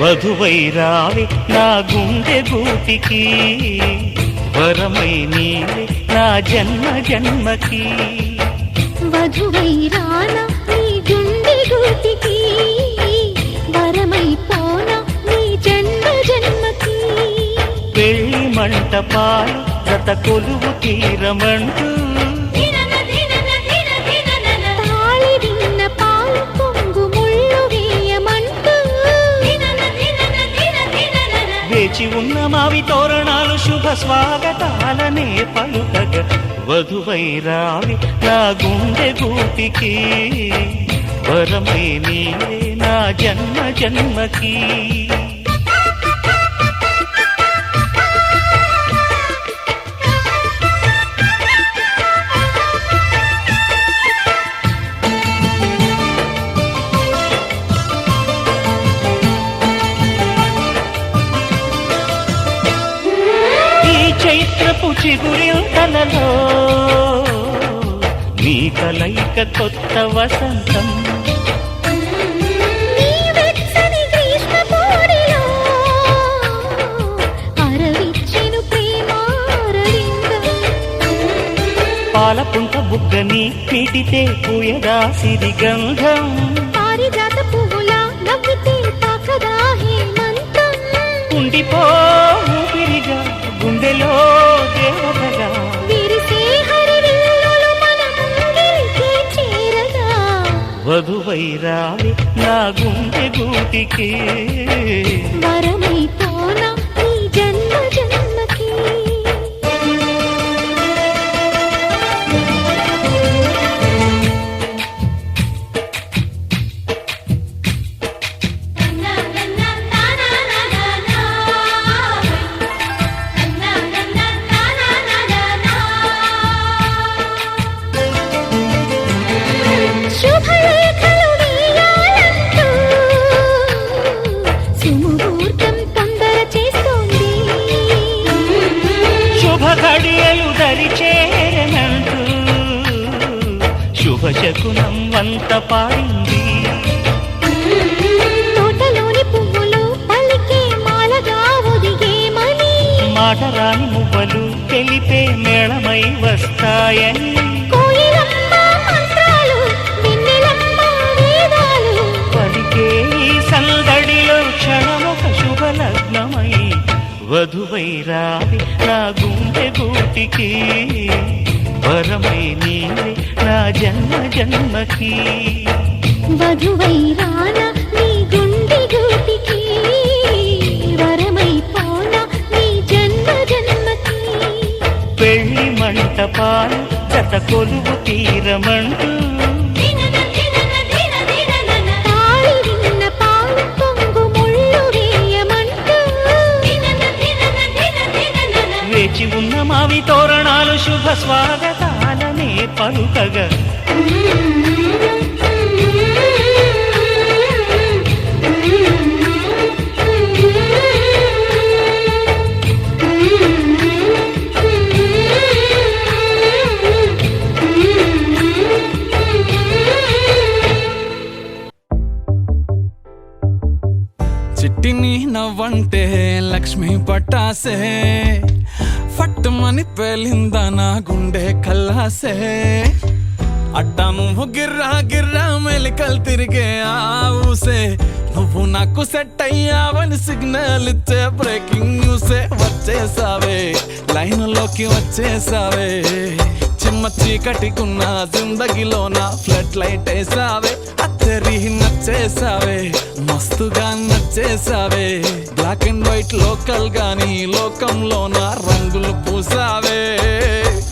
వధువై రావే నా గుండె గూటికి, వరమై నీవే నా జన్మ జన్మకి. వధువై రానా నీ గుండె గూటికి, వరమై పోనా నీ జన్మ జన్మకి. పెళ్లి మంటపాలు జత కొలువు తీరమంటూ, తాళి విన్న పాలు పొంగు ముళ్ళు వేయమంటూ, వేచి ఉన్న మావి తోరణాలు శుభ స్వాగతాలనే పలుకగ. వధువై రావి నా గుండె గూటికి, వరమై నీవే నా జన్మ జన్మకి. చైత్రపు చిగురింతలలో నీ కలయిక కొత్త వసంతం. నీ వెచ్చని గ్రీష్మ పూరిలో అరవిచ్చెను ప్రేమారవిందం. పాలపుంట బుగ్గని పీటితే పూయగా సిరిగంధం, పారిజాత పువ్వులా నవ్వితే తాకదా హేమంతం. ఉండిపో ఊపిరిగా గుండెలో దేవతగా, విరిసే హరివిల్లులు మన ముంగిలికి చేరగా. వధువై రావి నా గుండె గూటికి, వరమై పోనా నీ జన్మ జన్మకి. శుభలేఖలు వేయాలంటూ సుముహూర్తం తొందర చేస్తోంది. శుభ ఘడియలు దరిచేరనంటూ శుభశకునం వంత పాడింది. తోటలోని పువ్వులు పలికే మాలగా ఒదిగేమని, మాటరాని మువ్వలు తెలిపే మేళమై వస్తాయని, కోయిలమ్మ మంత్రాలు వెన్నెలమ్మ వేదాలు. పలికే ఈ సందడిలో క్షణమొక శుభలగ్నమై. వధువై రావి నా గుండె గూటికి, వరమై నీవే నా జన్మ జన్మకి. వధువై రానా నీ గుండె గూటికి, వరమై పోనా నీ జన్మ జన్మకి. పెళ్లి మంటపాలు జత కొలువు తీరమంటూ, తాళి విన్న పాలు పొంగు ముళ్ళు వేయమంటూ, వేచి ఉన్న మావి తోరణాలు శుభ స్వాగతాలనే పలుకగా. చిట్టిని నవ్వంటే లక్ష్మీ పట్టాసే, ఫట్టుమని పేలిందా నా గుండె కల్లాసే. అట్టా నువ్వు గిర్రా గిర్రా మెలికలు తిరిగే ఆవుసే, నువ్వు నాకు సెట్ అయ్యావని సిగ్నల్ ఇచ్చే బ్రేకింగ్ న్యూసే. వచ్చేసావే లైన్లోకి వచ్చేసావే, చిమ్మ చీకటికున్న జిందగీలోన ఫ్లడ్ లైట్ వేసావే. అత్తరి నచ్చేసావే మస్తుగా నచ్చేసావే, బ్లాక్ అండ్ వైట్ లోకల్ గాని లోకంలోన రంగులు పూసావే.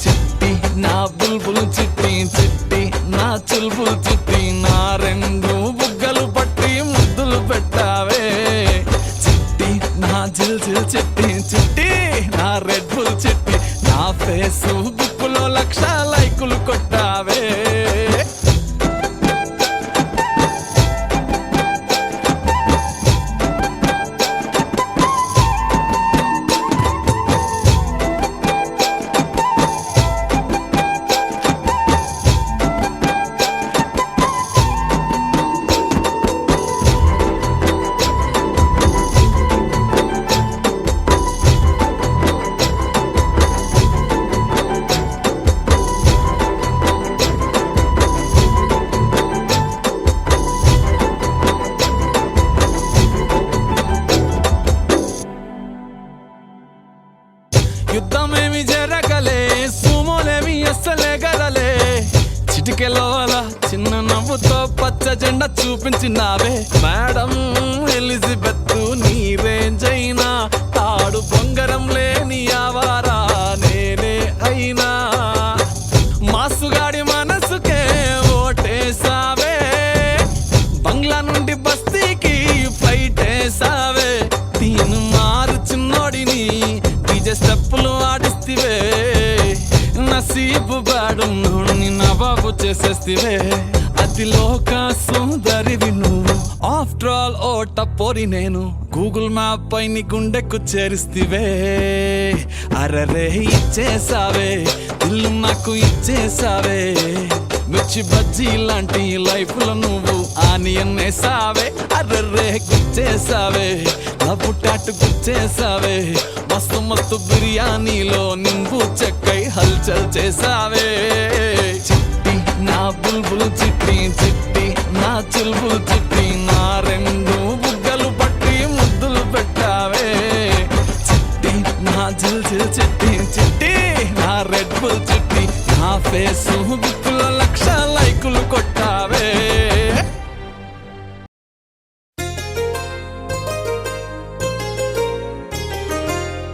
చిట్టి నా బుల్బుల్ చిట్టి, చిట్టి నా చుల్బుల్ చిట్టి, నా రెండు బుగ్గలు పట్టి ముద్దులు పెట్టావే. చిట్టి నా జిల్ జిల్ చిట్టి, చిట్టి నా రెడ్ బుల్ చిట్టి, నా ఫేస్బుక్ లో 1,00,000 లైకులు కొట్టావే. చిటికెలోల చిన్న నవ్వుతో పచ్చ జెండా చూపించినావే మేడం ఎలిజబెత్ నీ రేంజ్ అయినా తాడు బొంగరం లేని ఆవారా నేనే అయినా మాసుగాడి మనసుకే ఓటేసావే బంగ్లా నుండి బస్తీకి ఫ్లైట్ వేసావే తీను మారు చిన్నోడిని డీజే స్టెప్పులు ఆడిస్తివే నసీబు బాడు నుండి నవాబు చేసేస్తివే అతి లోక సుందరివి నువ్వు ఆఫ్టర్ ఆల్ ఓట పోరి నేను గూగుల్ మ్యాప్ పై నీ గుండెకు చేరిస్తివే అరరే ఇచ్చేసావే ఇల్లు నాకు ఇచ్చేసావే మిర్చి బజ్జీ లాంటి లైఫ్ లో నువ్వు ఆనియన్ వేసావే అర్రే గుచ్చేసావే లవ్వు టాటు గుచ్చేసావే మస్తు మస్తు బిర్యానీలో నింబు చెక్కై హల్చల్ చేసావే చిట్టి నా బుల్బుల్ చిట్టి చిట్టి నా చుల్బుల్ చిట్టి నా రెండు బుగ్గలు పట్టి ముద్దులు పెట్టావే చిట్టి నా జిల్ జిల్ చిట్టి చిట్టి నా రెడ్ బుల్ చిట్టి నా ఫేసు బుక్కుల లక్ష లైకులు కొట్టావే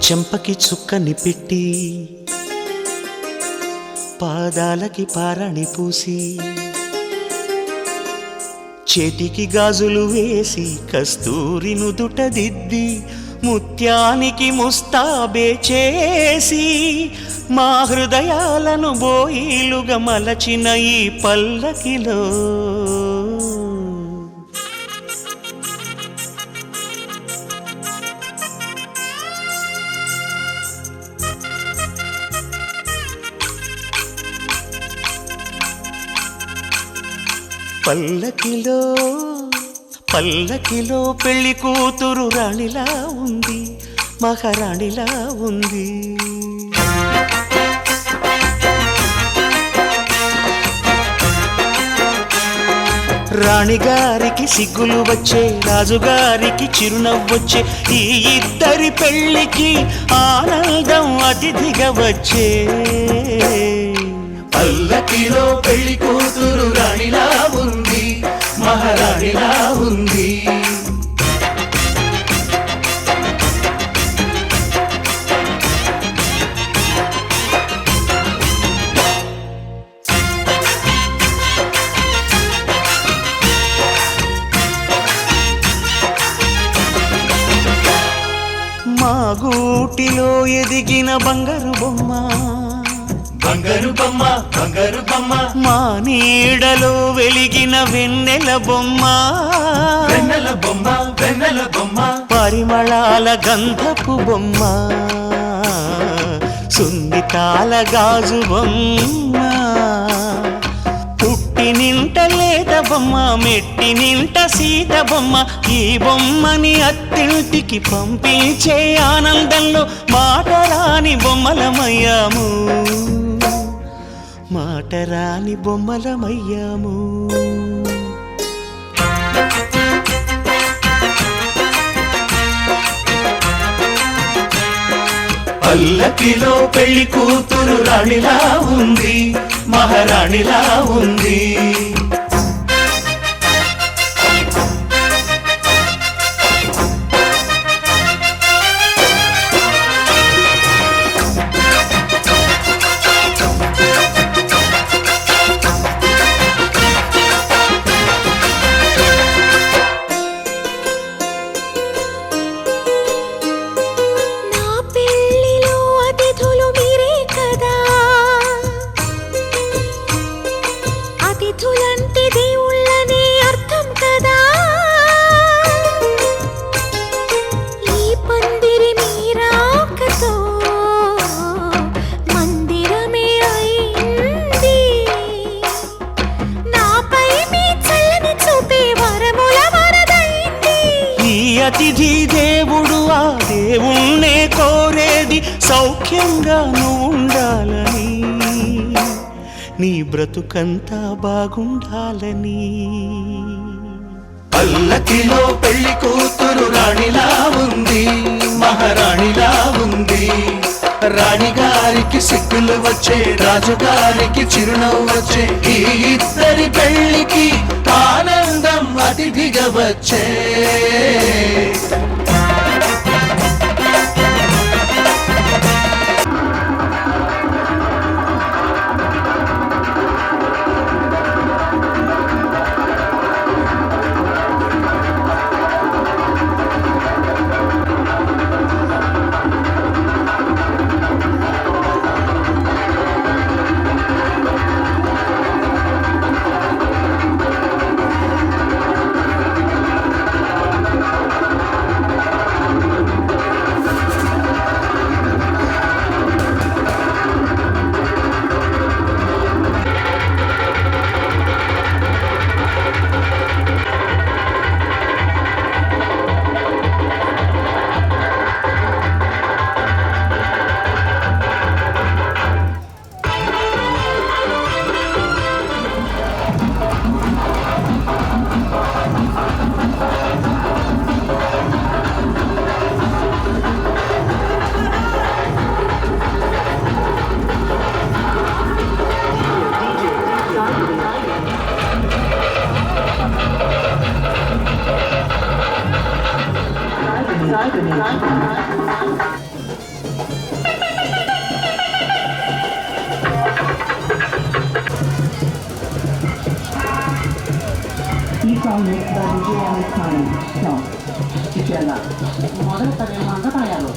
చెంపకి చుక్కని పెట్టి పాదాలకి పారాణి పూసి చేతికి గాజులు వేసి కస్తూరి నుదుట దిద్ది ముత్యానికి ముస్తాబే చేసి మా హృదయాలను బోయిలుగా మలచిన ఈ పల్లకిలో పల్లకిలో పల్లకిలో పెళ్లి కూతురు రాణిలా ఉంది మహారాణిలా ఉంది రాణిగారికి సిగ్గులు వచ్చే రాజుగారికి చిరునవ్వొచ్చే ఈ ఇద్దరి పెళ్లికి ఆనందం అతిథిగా వచ్చే పల్లకిలో పెళ్లి కూతురు రాణిలా ఉంది మహారాణిలా ఉంది మా గూటిలో ఎదిగిన బంగారు బొమ్మ బంగారు బొమ్మ బంగారు బొమ్మ మా నీడలో వెలిగిన వెన్నెల బొమ్మ వెన్నెల బొమ్మ వెన్నెల బొమ్మ పరిమళాల గంధపు బొమ్మ సున్నితాల గాజు బొమ్మ పుట్టి నింట లేత బొమ్మ మెట్టి నింట సీత బొమ్మ ఈ బొమ్మని అత్తింటికి పంపించే ఆనందంలో మాటరాని బొమ్మలమయ్యాము మాటరాని బొమ్మలమయ్యాము పల్లకిలో పెళ్లి కూతురు రాణిలా ఉంది మహారాణిలా ఉంది అతిథి దేవుడు ఆ దేవుణ్ణే కోరేది సౌఖ్యంగా నువ్వు ఉండాలని నీ బ్రతుకంతా బాగుండాలని పల్లకిలో పెళ్లి కూతురు రాణిలా ఉంది మహారాణిలా ఉంది రాణిగారికి సిగ్గులు వచ్చే, రాజుగారికి చిరునవ్వు వచ్చే, ఈ ఇద్దరి పెళ్లికి ఆనందం అతిథిగా వచ్చే. ఈ సాంగ్ విజయాన్ని స్థానం ఇచ్చేలా మొదటి తరగతి తయారు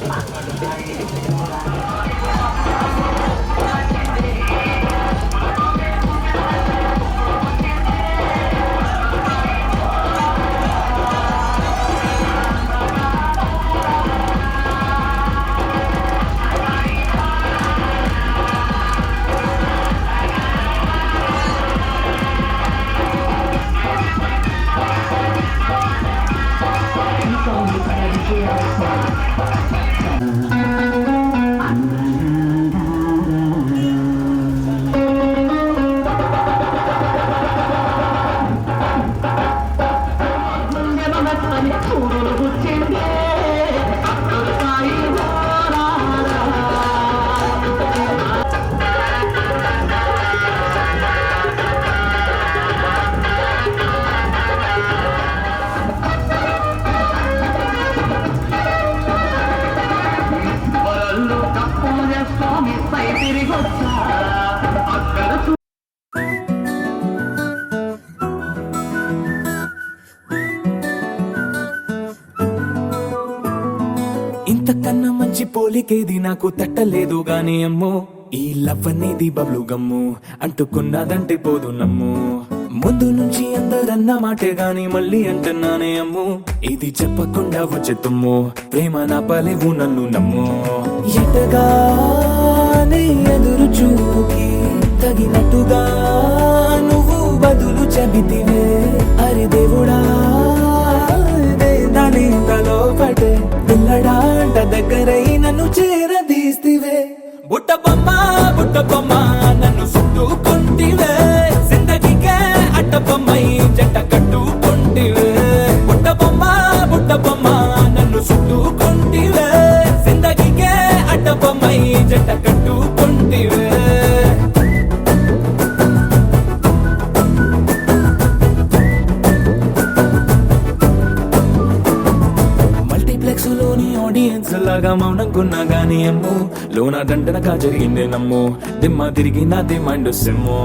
ఇంతకన్నా మంచి పోలికేది నాకు తట్టలేదు గాని అమ్మో, ఈ లవ్ అనేది బబ్లు గమ్ము అంటుకున్నదంటే పోదు నమ్ము. ముందు నుంచి అందరన్న మాటే గాని మళ్ళీ అంటున్నానే అమ్ము, ఇది చెప్పకుండా వచ్చే తుమ్ము, ప్రేమ నా పలేవు నన్ను నమ్ము. ఎటగానే ఎదురు చూపుకి తగినట్టుగా నువ్వు బదులు చెబితివే, అరి దేవుడా దాని తలో పటే పిల్లడాంట దగ్గరై నన్ను చేరదీస్తివే. బుట్ట బొమ్మ నన్ను చుట్టుకుంటివే, జిందగీకే అట్ట బొమ్మై జంట కట్టుకుంటివే. బుట్ట బొమ్మ నన్ను చుట్టుకుంటివే, జిందగీకే అట్ట బొమ్మై జంట కట్టుకుంటివే. లోని ఆడియన్స్ లాగా మౌనంకున్నా గానీ అమ్ము, లోన దండనగా జరిగిందే నమ్ము, దిమ్మ తిరిగి నా దిమ్మండు సిమ్ము.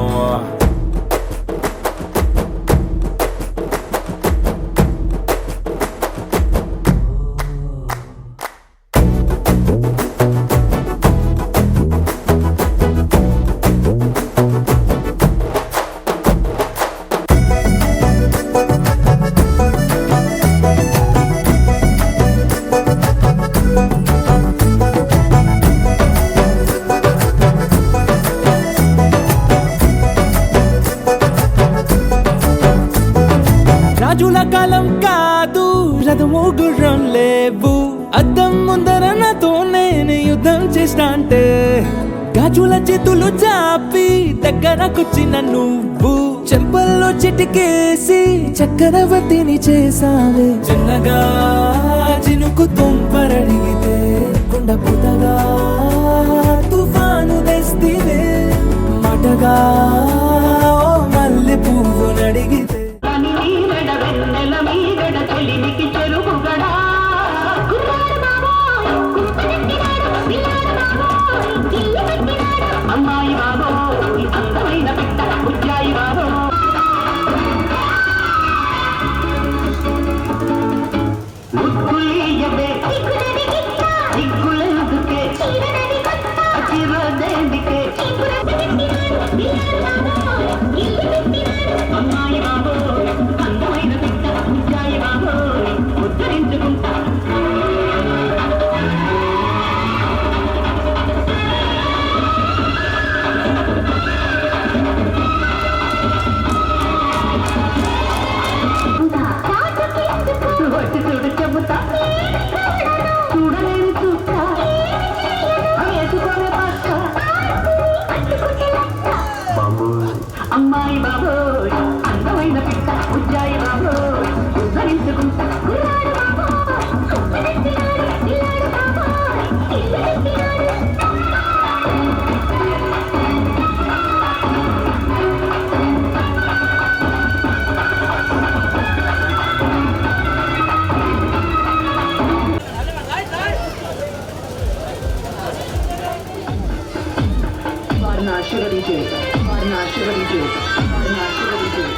రాజుల కాలం కాదు, రథము గుర్రం లేవు, అద్దం ముందర నాతో నేను యుద్ధం చేస్తా అంటే, గాజుల చేతులు చాపి దగ్గరకొచ్చిన నువ్వు, చెంపల్లో చిటికేసి చక్రవర్తిని చేసావే. చిన్నగా చినుకు తుంపరడిగితే కుండ పుతగా ప్రేమగా ఓ మల్లె పువ్వు నడిగితే అమ్మాయి బాబో అందమైన పిట్ట బుజ్జాయి బాబో ముక్కులేయవే సిగ్గులందుకే అచిరదేందుకే అమ్మాయి బాబో అందమైన పిట్ట బుజ్జాయి బాబో ఉద్ధరించుకుంటా వచ్చి చూడు చెబుతా చూడలేని చూస్తా వేసుకొని పక్క అమ్మాయి బాబో అందమైన పిట్ట ఉజ్జాయి బాబో ఉద్ధరించుకుంటా వారిని ఆశీర్వదించేది వారిని ఆశీర్వదించేది వారిని ఆశీర్వదించేది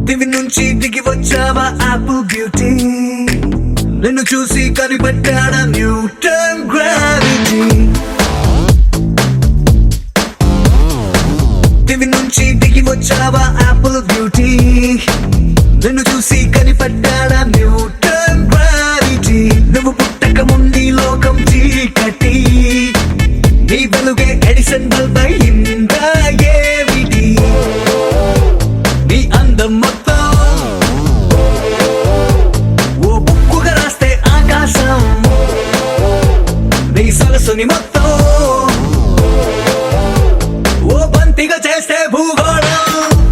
దివి నుంచి దిగి వచ్చావా ఆపిల్ బ్యూటీ నిన్ను చూసి కనిపెట్టాడా న్యూటన్ గ్రావిటీ దివి నుంచి దిగి వచ్చావా ఆపిల్ బ్యూటీ నిన్ను చూసి కనిపెట్టాడా న్యూటన్ గ్రావిటీ నువ్వు పుట్టక ముందు లోకం చీకటి నీ వెలుగే ఎడిసన్ బల్బ్ అయిందా ఏమిటి నీ భూమిని మొత్తం ఓ బంతిగా చేస్తే భూగోళం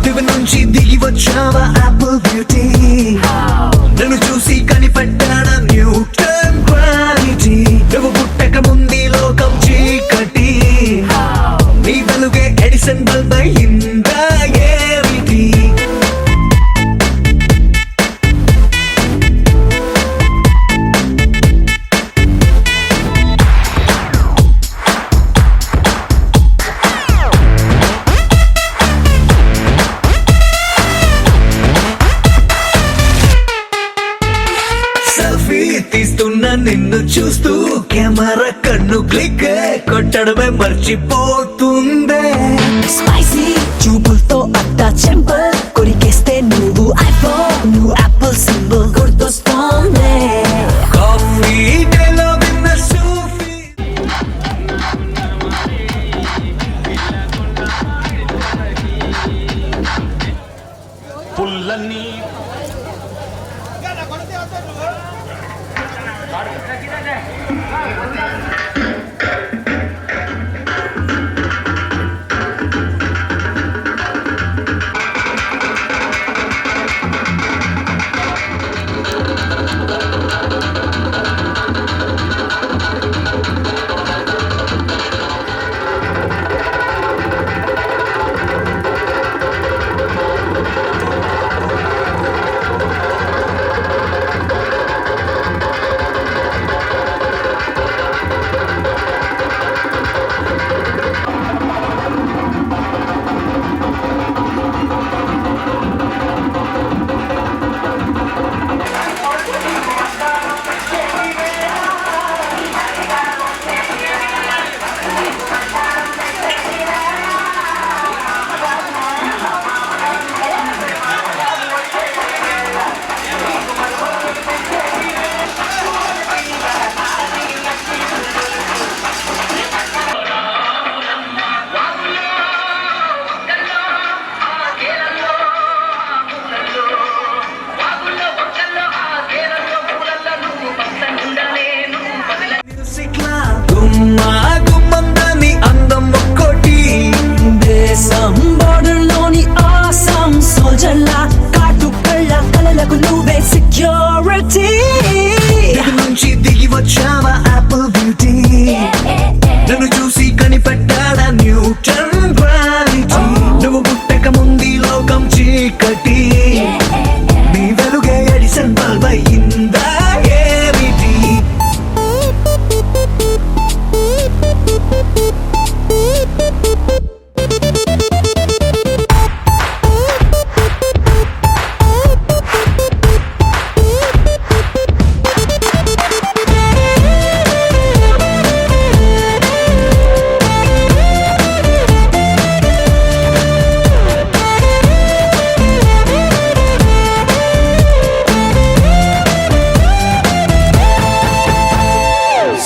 దివి నుంచి దిగి వచ్చావా యాపిల్ బ్యూటీ నన్ను చూసి కనిపెట్టాడా న్యూటన్ గ్రావిటీ నువ్వు పుట్టక ముందు లోకం చీకటి నీ వెలుగే ఎడిసన్ బల్బ్ అయిందా ఏమిటి సెల్ఫీ తీస్తున్నా నిన్ను చూస్తూ కెమెరా కన్ను క్లిక్ కొట్టడమే మర్చిపోతుందే స్పైసీ చూపులతో అట్టా చెంపల్ కొరికేస్తే నువ్వు ఐఫోన్ నువ్వు యాపిల్ సింబల్ గుర్తొస్తోంది కాఫీ డేలో విన్న సూఫీ పుల్లన్నీ మ్యూజిక్ లా గుమ్మా గుమ్మందాని అందం ఒక్కోటి దేశం బోర్డర్లోని ఆసం సోల్జర్లా కాటు కళ్ళ కలలకు నువ్వే సెక్యూరిటీ దిగు నుంచి దిగి వచ్చావా యాపిల్ బ్యూటీ నన్ను చూసి కనిపెట్టాడా న్యూటన్ గ్రావిటీ నువ్వు పుట్టక ముందు లోకం చీకటి నీ వెలుగే ఎడిసన్ బల్బ్ అయిందా ఏమిటి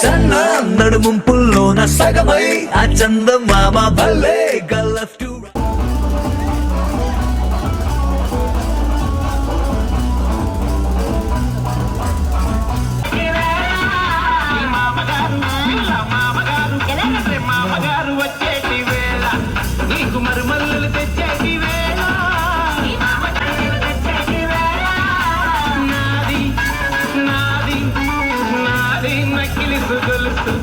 సన్న నడుముంపుల్లోన సగమై ఆ చందమామ భలే గల్లఫ్టు మామగారు వచ్చేటి వేళ నీకు మరుమల్లులు తెచ్చేటి వేళ నాది నాది నాది నక్కిలి గొలుసు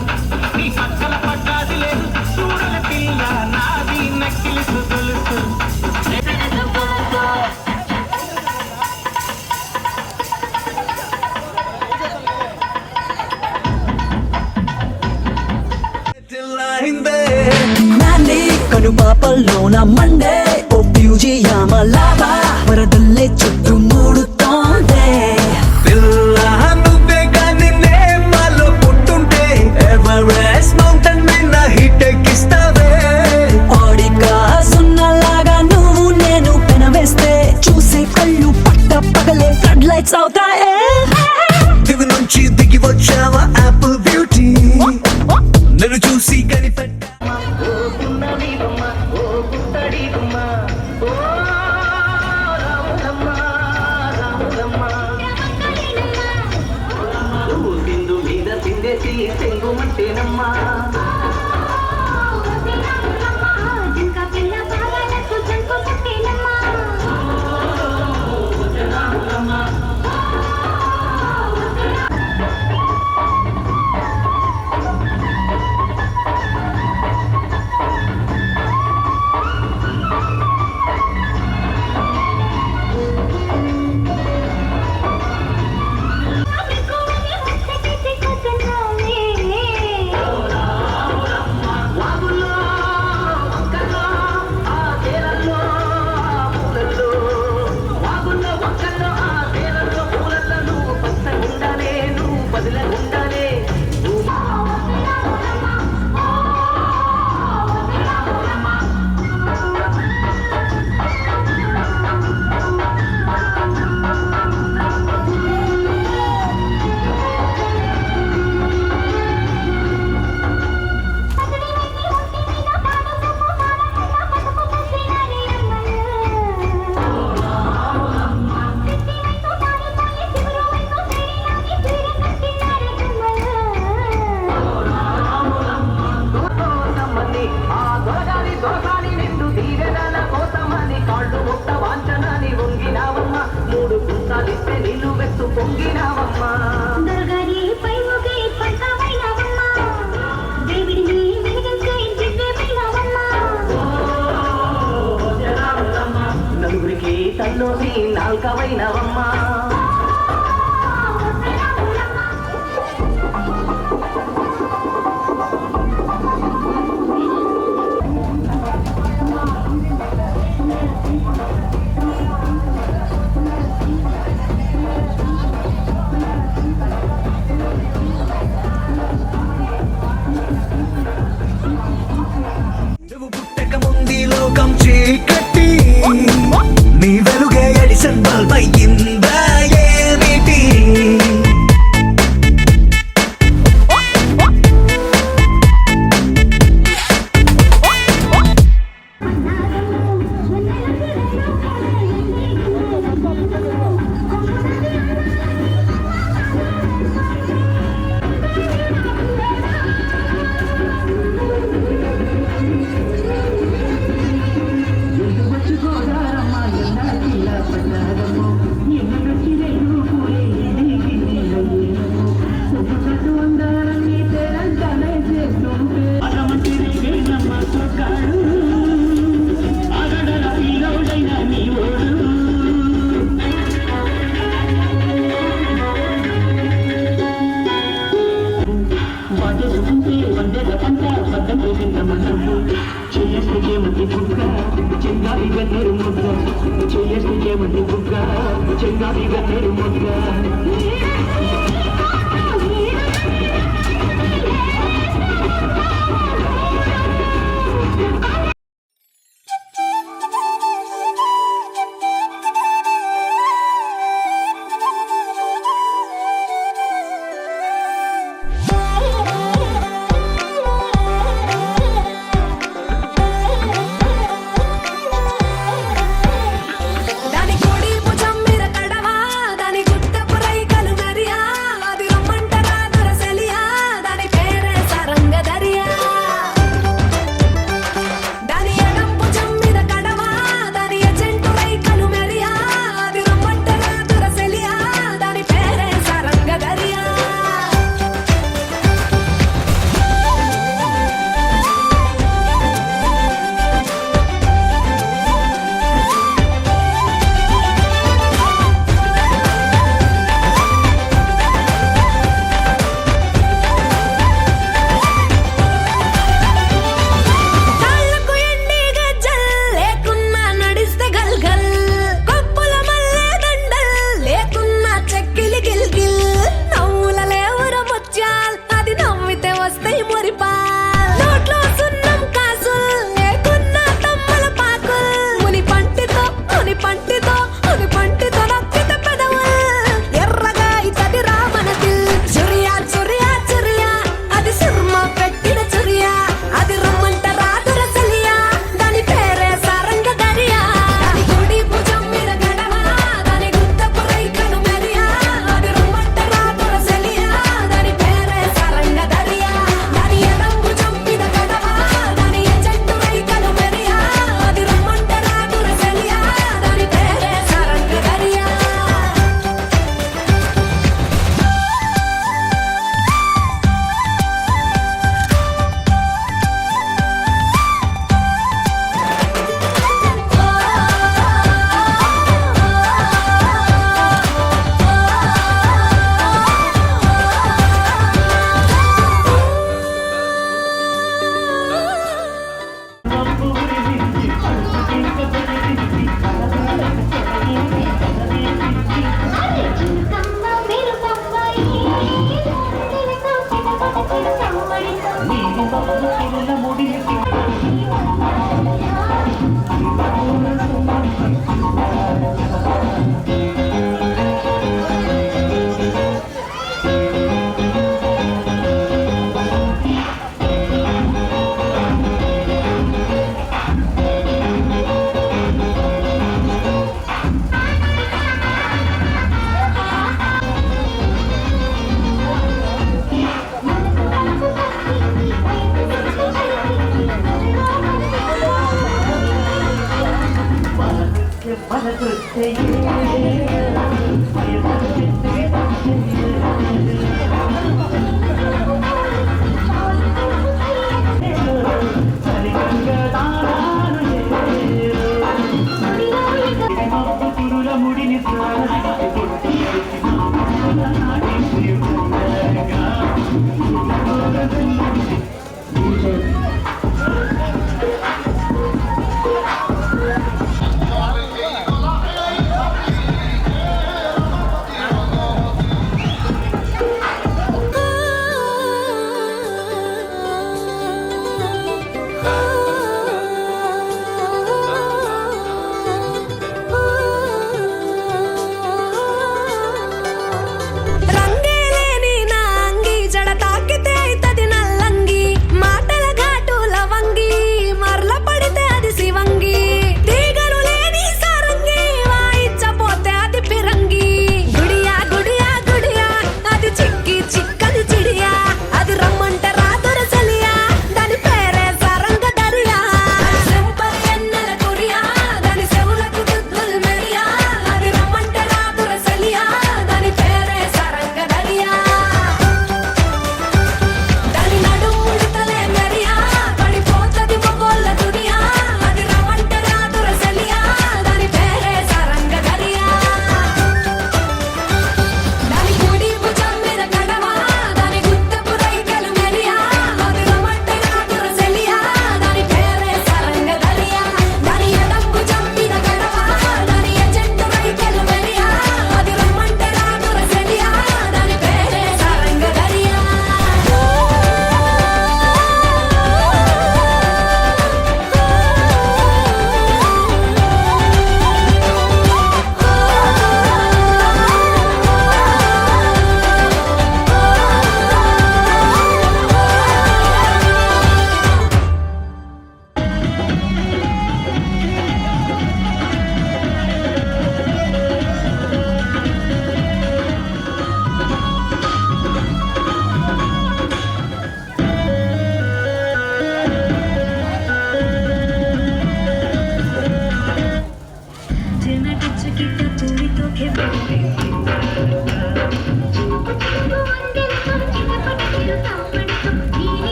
నీ పక్కల పట్టాది లేదు చూడల పిల్ల నాది నక్కిలి గొలుసు తెల్లారిందే నాని కనుపాపల్లోన మండే ఓ బ్యూజియామ లావా వరదల్లే చుట్టూ మూడుతోందే పిల్ల నువ్వే కానీ నేమాలో పుట్టుంటే ఎవరెస్ట్ మౌంటైన్ మీద హిట్ ఎక్కిస్తావే ఆడిగా సున్నలాగా నువ్వు నేను పెనవేస్తే చూసే కళ్ళు పట్ట పగలే ఫ్లడ్ లైట్స్ అవుతాయే దివి నుంచి దిగి వచ్చావా యాపిల్ బ్యూటీ నన్ను చూసి కనిపెట్టా సింధు మీద సింధే చేసి చెంగుమంటేనమ్మా జింక పిల్ల పాదాలకు జంకు పుట్టేనమ్మా వాగుల్లో వంకల్లో ఆ తేలల్లో పూలల్లో వాగుల్లో వంకల్లో ఆ తేలల్లో పూలల్లో నువ్వు పచ్చగుండాలే నువ్వు బదిలగుండాలే కోసమని ఆ దొరగాలి దొరగాలి నిండు దీవెనల కోసమని కాళ్ళు ముట్ట వాంచనని వంగినావమ్మ మూడు గుంసాలిస్తే నీళ్ళు వెత్తు పొంగినావమ్మా దొరగారి పై ఒకే పంటమైనవమ్మా దేవుడిని వెలిగించే దివ్యమైనవమ్మా నలుగురికి తల్లోని నాల్కవైనవమ్మా నువ్వు పుట్టక ముందు లోకం చీకటి నీ వెలుగే ఎడిసన్ బల్బ్ అయ్యిందా ఏమిటి వచ్చుకోదారమ్మా ఎన్నాళ్ళ పడ్డారమ్మో ఎన్న వచ్చిరేను పూలే ఒక్కట్టు అందారని తేరంటానే చేస్తుంటే అరమంటి రేగేనమ్మ సొక్కాడు అగడల ఈరోడైన నీ ఓడు బాధేసుకుంటే వందేల పంట బద్దం వేసిందమ్మన్నమ్ము చెయ్యేస్తే చేమంటి బుగ్గ చెంగాలిగా నేరు ముద్ద చెయ్యేస్తే చేమంటి బుగ్గ చెంగాలిగా నేరు ముద్ద దాని కోడి భుజం మీద కడవా దాని గుట్టపు రైకలు మెరియా అది రమ్మంటరా దొరసెలియా దాని పేరే సరంగ దరియా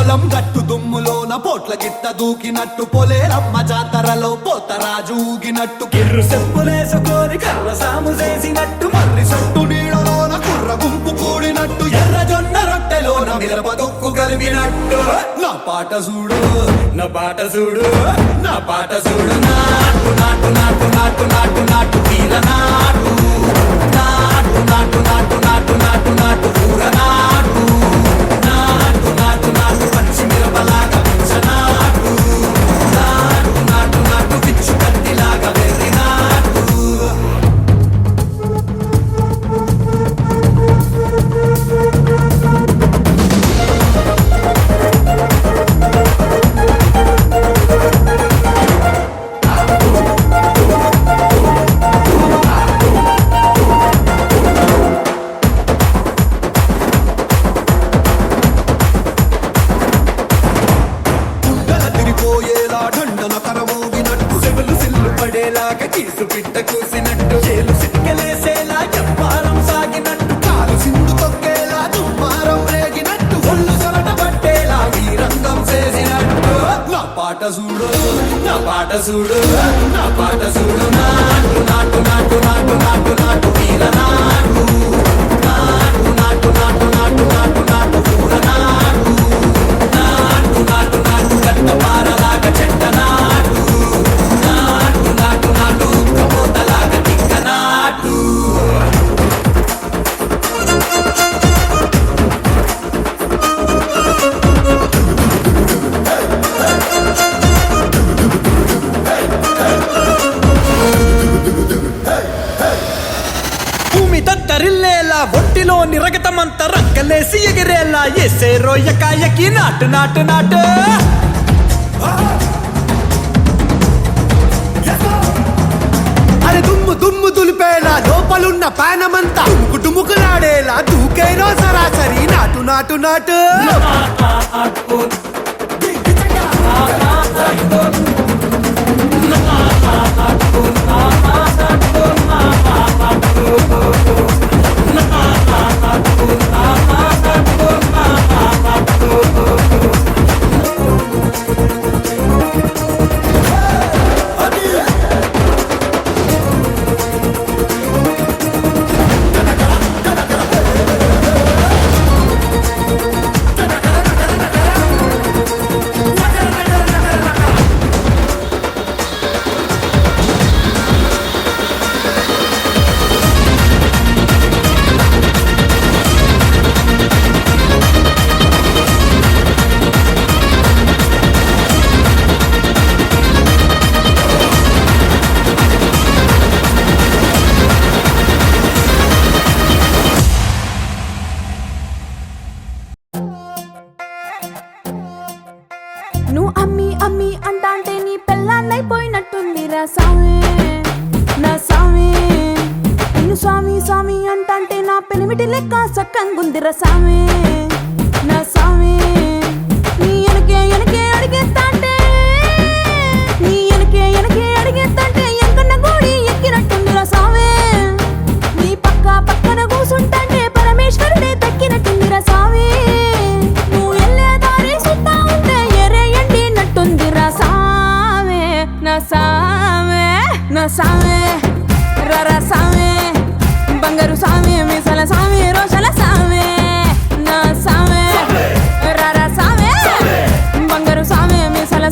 పొలం గట్టు దుమ్ములోన పోట్ల గిట్ట దూకినట్టు పొలేరమ్మ జాతరలో పోతరాజు ఊగినట్టు కిర్రు చెప్పులేసుకొని కర్ర సాము చేసినట్టు మర్రి సొట్టు నీడలోన కుర్ర గుంపు కూడినట్టు ఎర్ర జొన్న రొట్టెలోన మిరప దొక్కు కలిపినట్టు నా పాట చూడు నా పాట చూడు నా పాట చూడు నాటు నాటు నాటు నాటు నాటు నాటు వీర నాటు నాటు నాటు నాటు నాటు నాటు నాటు ఊర నాటు నాటు నాటు నాటు పచ్చి మిరపలాగా పిచ్చనాటు నాటు నాటు నాటు పిచ్చు కత్తిలాగా వెర్రి నాటు తిరిపోయేలా ఢండన కరమోగినట్టు సెవెలు సిల్లు పడేలాగా కీసు పిట్ట కూసినట్టు చేలు సిటికెలేసేలా ఎవ్వారం సాగినట్టు కాలు సింధు తొక్కేలా దుమ్మారం రేగినట్టు ఒళ్ళు సొరట పట్టేలా వీరంగం చేసినట్టు నా పాట చూడు నా పాట చూడు నా పాట చూడు నాటు నాటు నాటు నాటు నాటు నాటు వీర నాటు నాటు నాటు నాటు నాటు నాటు నాటు పూర నాటు నాటు నాటు నాటు గట్ట పారలాగా చెట్ట నాటు నాటు నాటు నాటు కబోతలాగా టిక్క నాటు భూమి దద్దరిల్లేలా ఒంటిలో నిరగతమంత రక్కలేసి ఎగిరేలా ఎసే రోయకాయకి నాటు నాటు నాటు అరే దుమ్ము దుమ్ము దులిపేలా లోపలున్న పానమంతా డుముకులాడేలా దూకేనో సరాసరి నాటు నాటు నాటు నువ్వు అమ్మి అమ్మి అంటాంటే నీ పెళ్ళాన్నైపోయినట్టుందిరా సామి నా సామి నిన్ను స్వామి స్వామి అంటాంటే నా పెనిమిటి లెక్క సక్కంగుందిరా సామి నా సామి నీ ఎనకే ఎనకే అడిగేస్తాంటే నీ ఎనకే ఎనకే అడిగేస్తాంటే ఎంకన్న గోడి ఎక్కినట్టుందిరా సామి నీ పక్క పక్కన కూసుంటాంటే పరమేశ్వరుడే దక్కినట్టుందిరా సామి నువ్వు వెళ్ళే దారి సుత్తా ఉంటే ఎర్రయ్యండినట్టుందిరా సామి నా సామి నా సామి రరా సామి బంగారు సామి మీసల సామి రోషల సామి నా సామి రరా సామి బంగారు సామి మీసల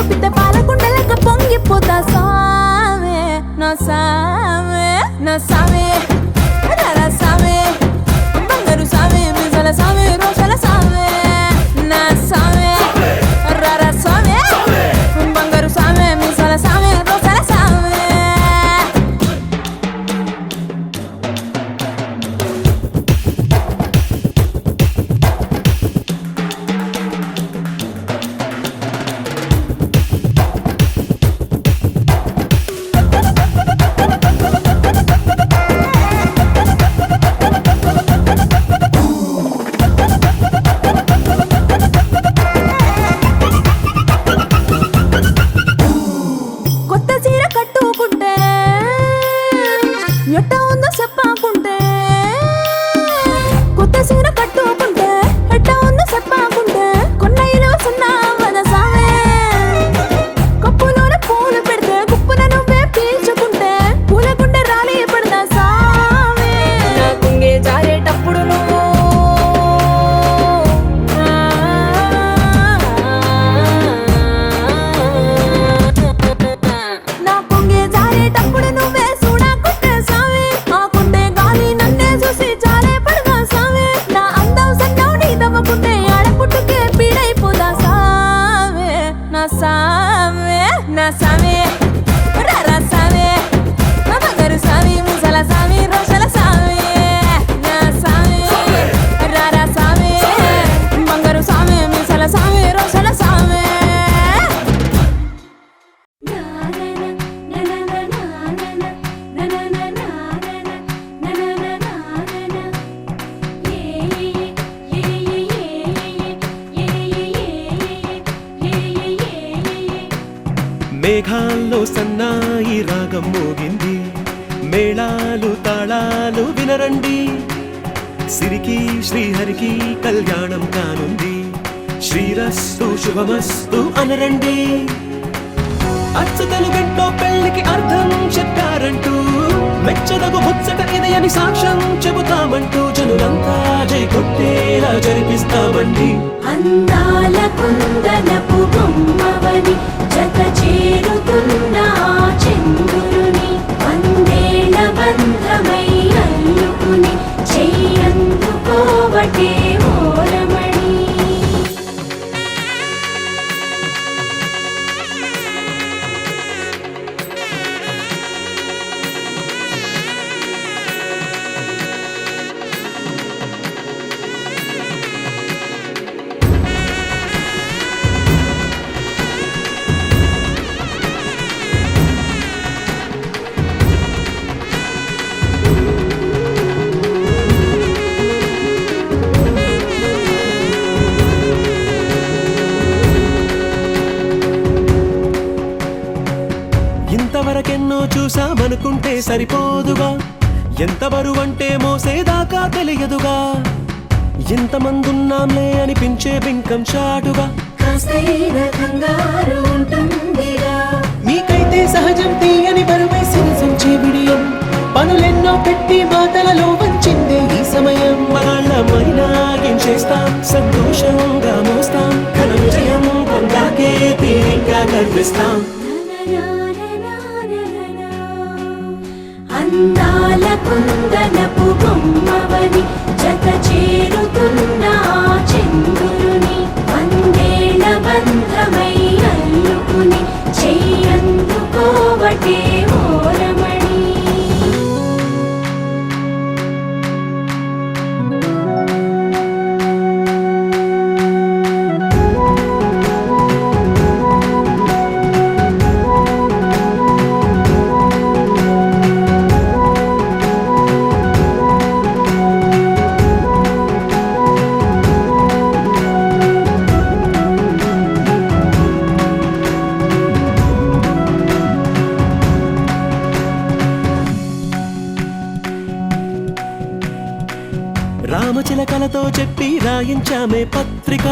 చూపితే పాలకుండ లెక్క పొంగిపోతా సామే నా సామే నా సామే రారా సామే బంగారు సామే మిజల సామే రోషల సామే నా సామే రారా సామే బంగారు సామే మిజల సామే రోషల సామే కొత్త చీర కట్టుకుంటే ఎట్ట ఉందో చెప్పాకుంటే కొత్త చీర కట్టుకుంటే ఎట్ట ఉందో చెప్పాకుంటే కొన్న ఇలువ సున్నా వదసావే కప్పులోన పూలు పెడితే కుప్పున నువ్వే పీల్చుకుంటే పూలకుండే రాలి పడదా సావే నా కుంగే జారేటప్పుడు నువ్వు నా పొంగే జారేటప్పుడు నువ్వే చూడకుంటే సావే ఆకుంటే గాలి నన్నే చూసి జారే పడగా సావే నా అందం సన్నం నీ దవ్వకుంటే ఆడపుట్టుకే పీడైపోదా సావే నా సావే నా సావే రారా సావే నా బంగారు సావే ముసల సావే రోషల సావే నా సావే రారా సావే బంగారు సావే ముసల సావే రోషల సావే మేఘాల్లో సన్నాయి రాగం మోగింది మేళాలు తాళాలు వినరండి సిరికి శ్రీహరికి కళ్యాణం కానుంది శ్రీరస్తు శుభమస్తు అనరండి అచ్చతలు గంటో పెళ్లికి అర్థం చెప్పారంటూ మెచ్చదగు ముచ్చట ఇది అని సాక్ష్యం చెబుతామంటూ జనులంతా జై కొట్టేలా జరిపిస్తామండి అందాల కుందనపు బొమ్మవని జత చేరుతున్న ఆ చంద్రుని వందేళ్ల బంధమై అల్లుకుని చెయ్యందుకోవటే ఓరమణి ఇంతవరకెన్నో చూసామనుకుంటే సరిపోదుగా ఎంత బరువంటే మోసేదాకా తెలియదుగా ఇంతమందున్నాంలే అనిపించే బింకం చాటుగా కాస్తైన కంగారు ఉంటుందిగా మీకైతే సహజం తీయని బరువేసిన సంచే బిడియం పనులెన్నో పెట్టి మాటలలో వంచిందే ఈ సమయం మనాళ్ళమైనా ఏం చేస్తాం సంతోషంగా మోస్తాం ఘన విజయం పొందాకే తీరిగ్గా గర్విస్తాం అందాల కుందనపు బొమ్మవని జత చేరుతున్న ఆ చంద్రుని వందేళ్ల బంధమై అల్లుకుని చెయ్యందుకోవటే ఓరమణి రామచిలకలతో చెప్పి రాయించామే పత్రిక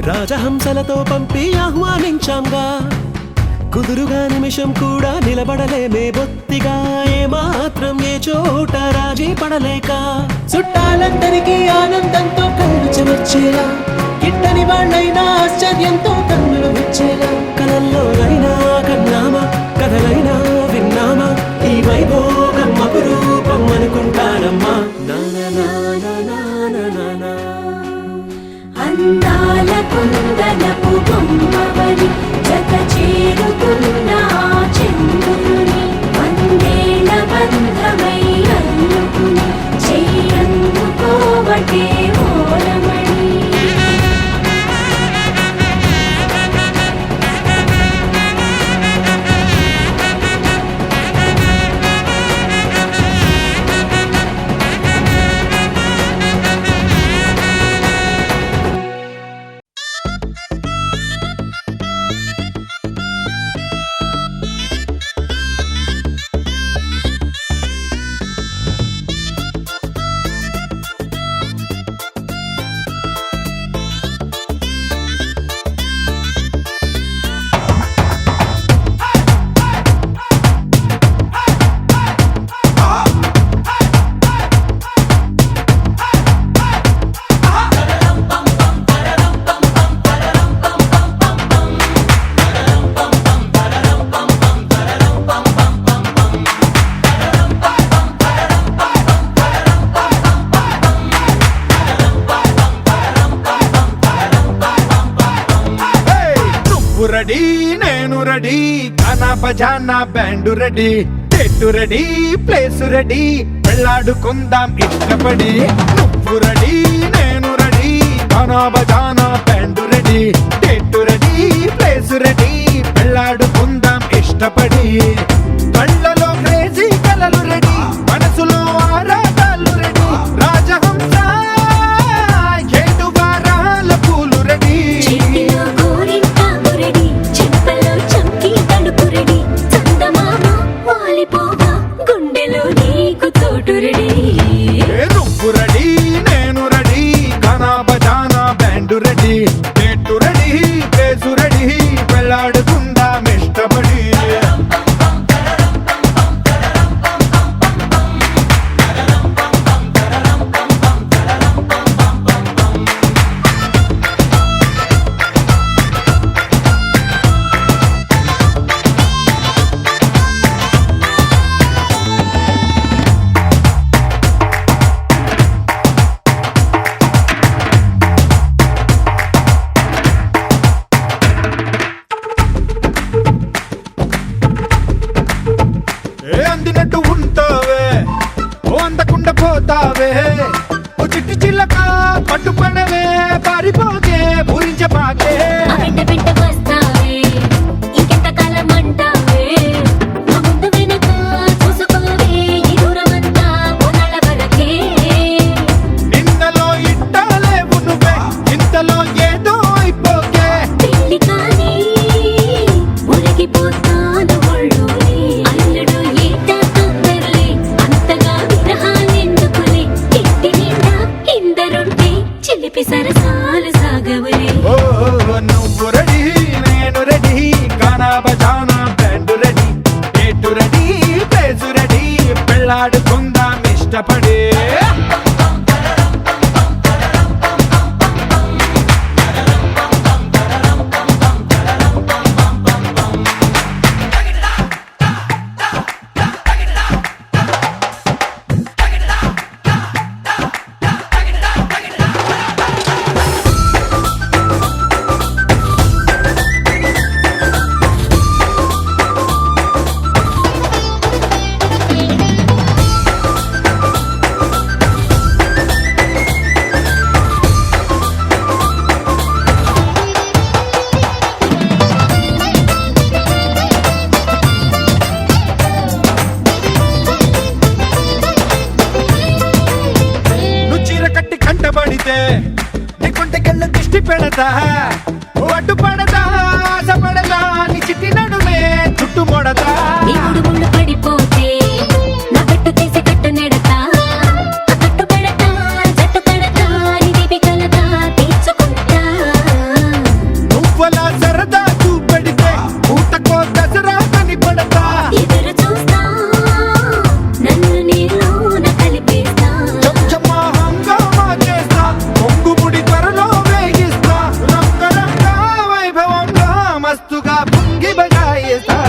రాజహంసలతో పంపి ఆహ్వానించాంగా కుదురుగా నిమిషం కూడా నిలబడలేమే బొత్తిగా ఏమాత్రం ఏ చోట రాజీ పడలేక చుట్టాలందరికీ ఆనందంతో కళ్ళు చెమర్చేలా గిట్టని వాళ్ళైనా ఆశ్చర్యంతో కన్నులు విచ్చేలా కలల్లో నువ్వు రెడీ నేను రెడీ గానా బజానా band ready date ready place ready వెళ్ళాడుకుందాం ఇష్టపడి నువ్వు రెడీ నేను రెడీ గానా బజానా band ready date ready place ready వెళ్ళాడుకుందాం ఇష్టపడి కళ్ళలో క్రేజీ కలలు రెడీ మనసులో ఆరాటాలు రెడీ రాజహంస ఏడు వారాల పూలు రెడీ చేతిలో గోరింటాకు రెడీ చెంపలో చంకీ తడుపు రెడీ చందమామ వాలిపోగా గుండెలో నీకు తోటు రెడీ నువ్వు రెడీ నేను రెడీ గానా బజానా band ready date ready place ready వెళ్ళాడుకుందాం ఇష్టపడి అందినట్టు ఉంటావే ఓ అందకుండా పోతావే ఓ చిట్టి చిల్లక పట్టుపడవే పారిపోకే పూరించపాకే వెంట వెంట వస్తావే ఇంకెంత కాలం అంటావే నా ముందు వెనక చూసుకోవే ఈ దూరమంతా కొనాల వరకే నిన్నలో ఇట్టాలేవు నువ్వే ఇంతలో ఏదో అయిపోకే పెళ్లి కానీ మురిగిపోతాను ఒళ్ళోనే అల్లుడు ఈట తొందరలే అంతగా విరహాలెందుకులే ఇంటి నిండా ఇందరుంటే చిలిపి సరసాలు సాగవులే ఓ నువ్వు రెడీ నేను రెడీ గానా బజానా band ready date ready place ready పెళ్ళాడుకుందాం ఇష్టపడి నువ్వు చీర కట్టి కంటబడితే నీ కొంటకెళ్ళ దిష్టి పెడతా ఓ అడ్డు పడదా ఆశ పడదా నీ చిట్టి నడుమే చుట్టు మొడతా నీ ముడుముళ్ళు పడిపోతే నా పెట్టు తీసి కట్టు నెడతా ఆ కట్టు పెడతా జట్టు కడతా నీ దీపికలతా తీర్చుకుంటా నువ్వలా సరదా చూపెడితే ఊటకో దసరా కని పడతా ఎదురు చూస్తా నన్ను నీలోన కలిపేస్తా చెమ్మా హంగామా చేస్తా పొంగుముడి త్వరలో వేగిస్తా రంగరంగా వైభవంగా మస్తుగా పొంగి బజాయిస్తా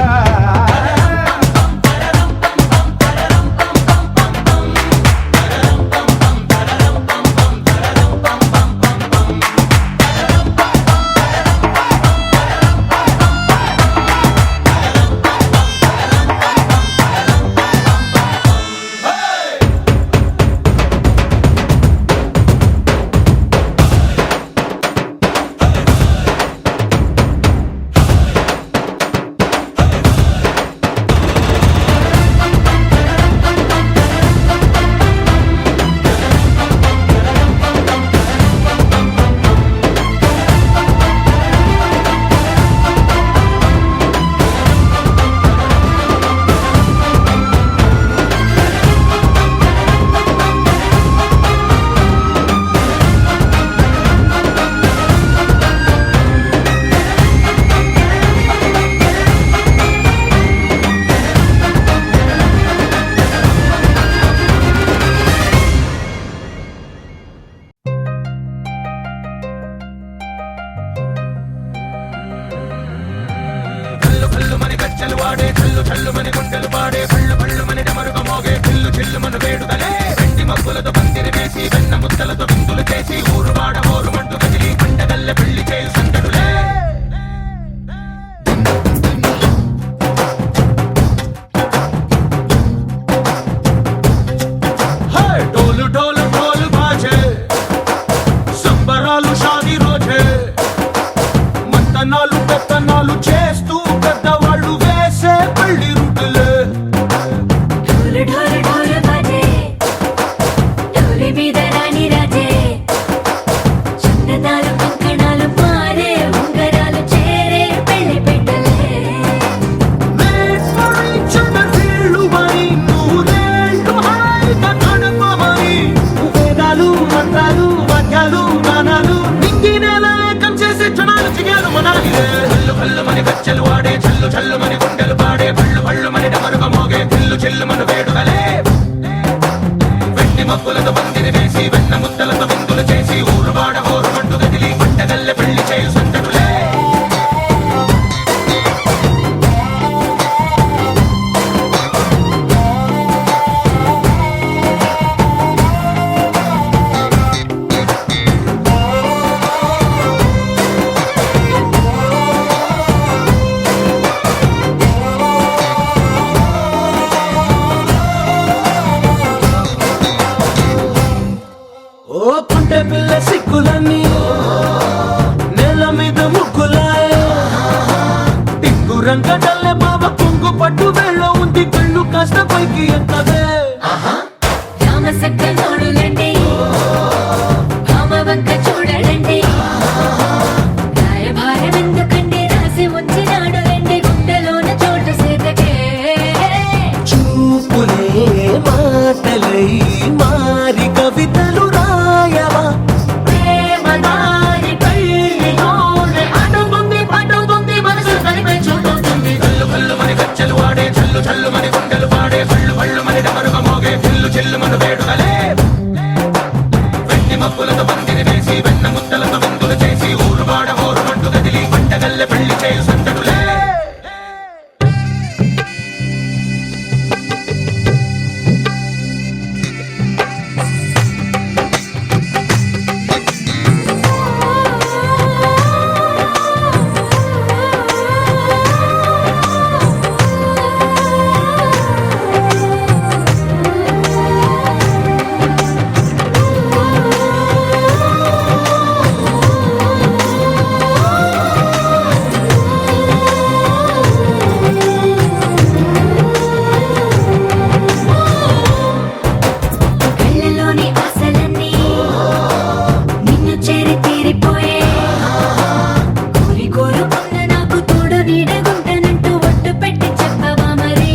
గజ్జలు వాడే కళ్ళు చల్లు మని గుండెలు పాడే పళ్ళు పళ్ళు మని డమరుగ మోగే పిల్లు చిల్లు మన వేడుదలే వెండి మబ్బులతో పందిరి వేసి వెన్న ముద్దలతో బిందులు చేసి ఊరు వాడ ఊరు మంటు కదిలి పండగల్లె పెళ్లి చేయు సందడులే ప్రయాణాలు చేస్తూ పెద్దవాళ్ళు వేసే పెళ్లి రూటులే. ఢోలు ఢోలు ఢోలు బాజే ఢోలు మీద రాణి రాజే చందనాలు కంకణాలు మారే ఉంగరాలు చేరే పెళ్లి పెట్టలే. వీళ్ళుమని నూరేళ్ళు హాయిగా గడపమని వేదాలు మంత్రాలు వాక్యాలు గానాలు నింగి నేల ఏకం చేసే క్షణాలు చిగాలు మనాలి. హల్లు హల్లు మని గచ్చెలు వాడే చల్లు చల్లు మని గుండెలు పాడే పళ్ళు పళ్ళు మని డమరుగ మోగే పిల్లు చెల్లు మన వేడుకలే. వెండి మబ్బులతో పందిరి వేసి వెన్న ముద్దలతో విందులు చేసి ఊరు వాడ హోరు మంటు గదిలి పంటగల్లె పెళ్లి చేయు సంతటులే. ఓ పుంటె పిల్ల సిక్కులన్నీ నేల మీద ముగ్గులాయ టింగు రంగడల్లె బాబ కుంగు పట్టు వేళ్ళ ఉంది కళ్ళు కాస్త పైకి ఎత్తదే. రామసక్క నోడులండి భామ వంక చూడడండి రాయభారం ఎందుకండి రాసి ఉంచినాడు రండి గుండెలోన చోటు సేతకే. చూపులే మాటలై మారి కవితలు రాయవా ప్రేమదారి పెళ్లిలోనే అడుగుంది పట్టుకుంది మనసు కలిపే చూడుతుంది. కళ్ళు కళ్ళు మని గచ్చెలు వాడే చల్లు చల్లు మని గుండెలు పాడే పళ్ళు పళ్ళు మని డమరుగ మోగే పిల్లు చెల్లు మన వేడుకలే. వెండి మబ్బులతో పందిరి వేసి వెన్న ముద్దలతో విందులు చేసి ఊరు వాడ హోరు మంటు గదిలి పంటగల్లె పెళ్లి చేయు సంతటులే. కళ్ళలోని ఆశలన్నీ నిన్ను చేరి తీరిపోయే కోరి కోరుకున్న నాకు తోడు నీడగుంటానంటూ ఒట్టు పెట్టి చెప్పవా మరి.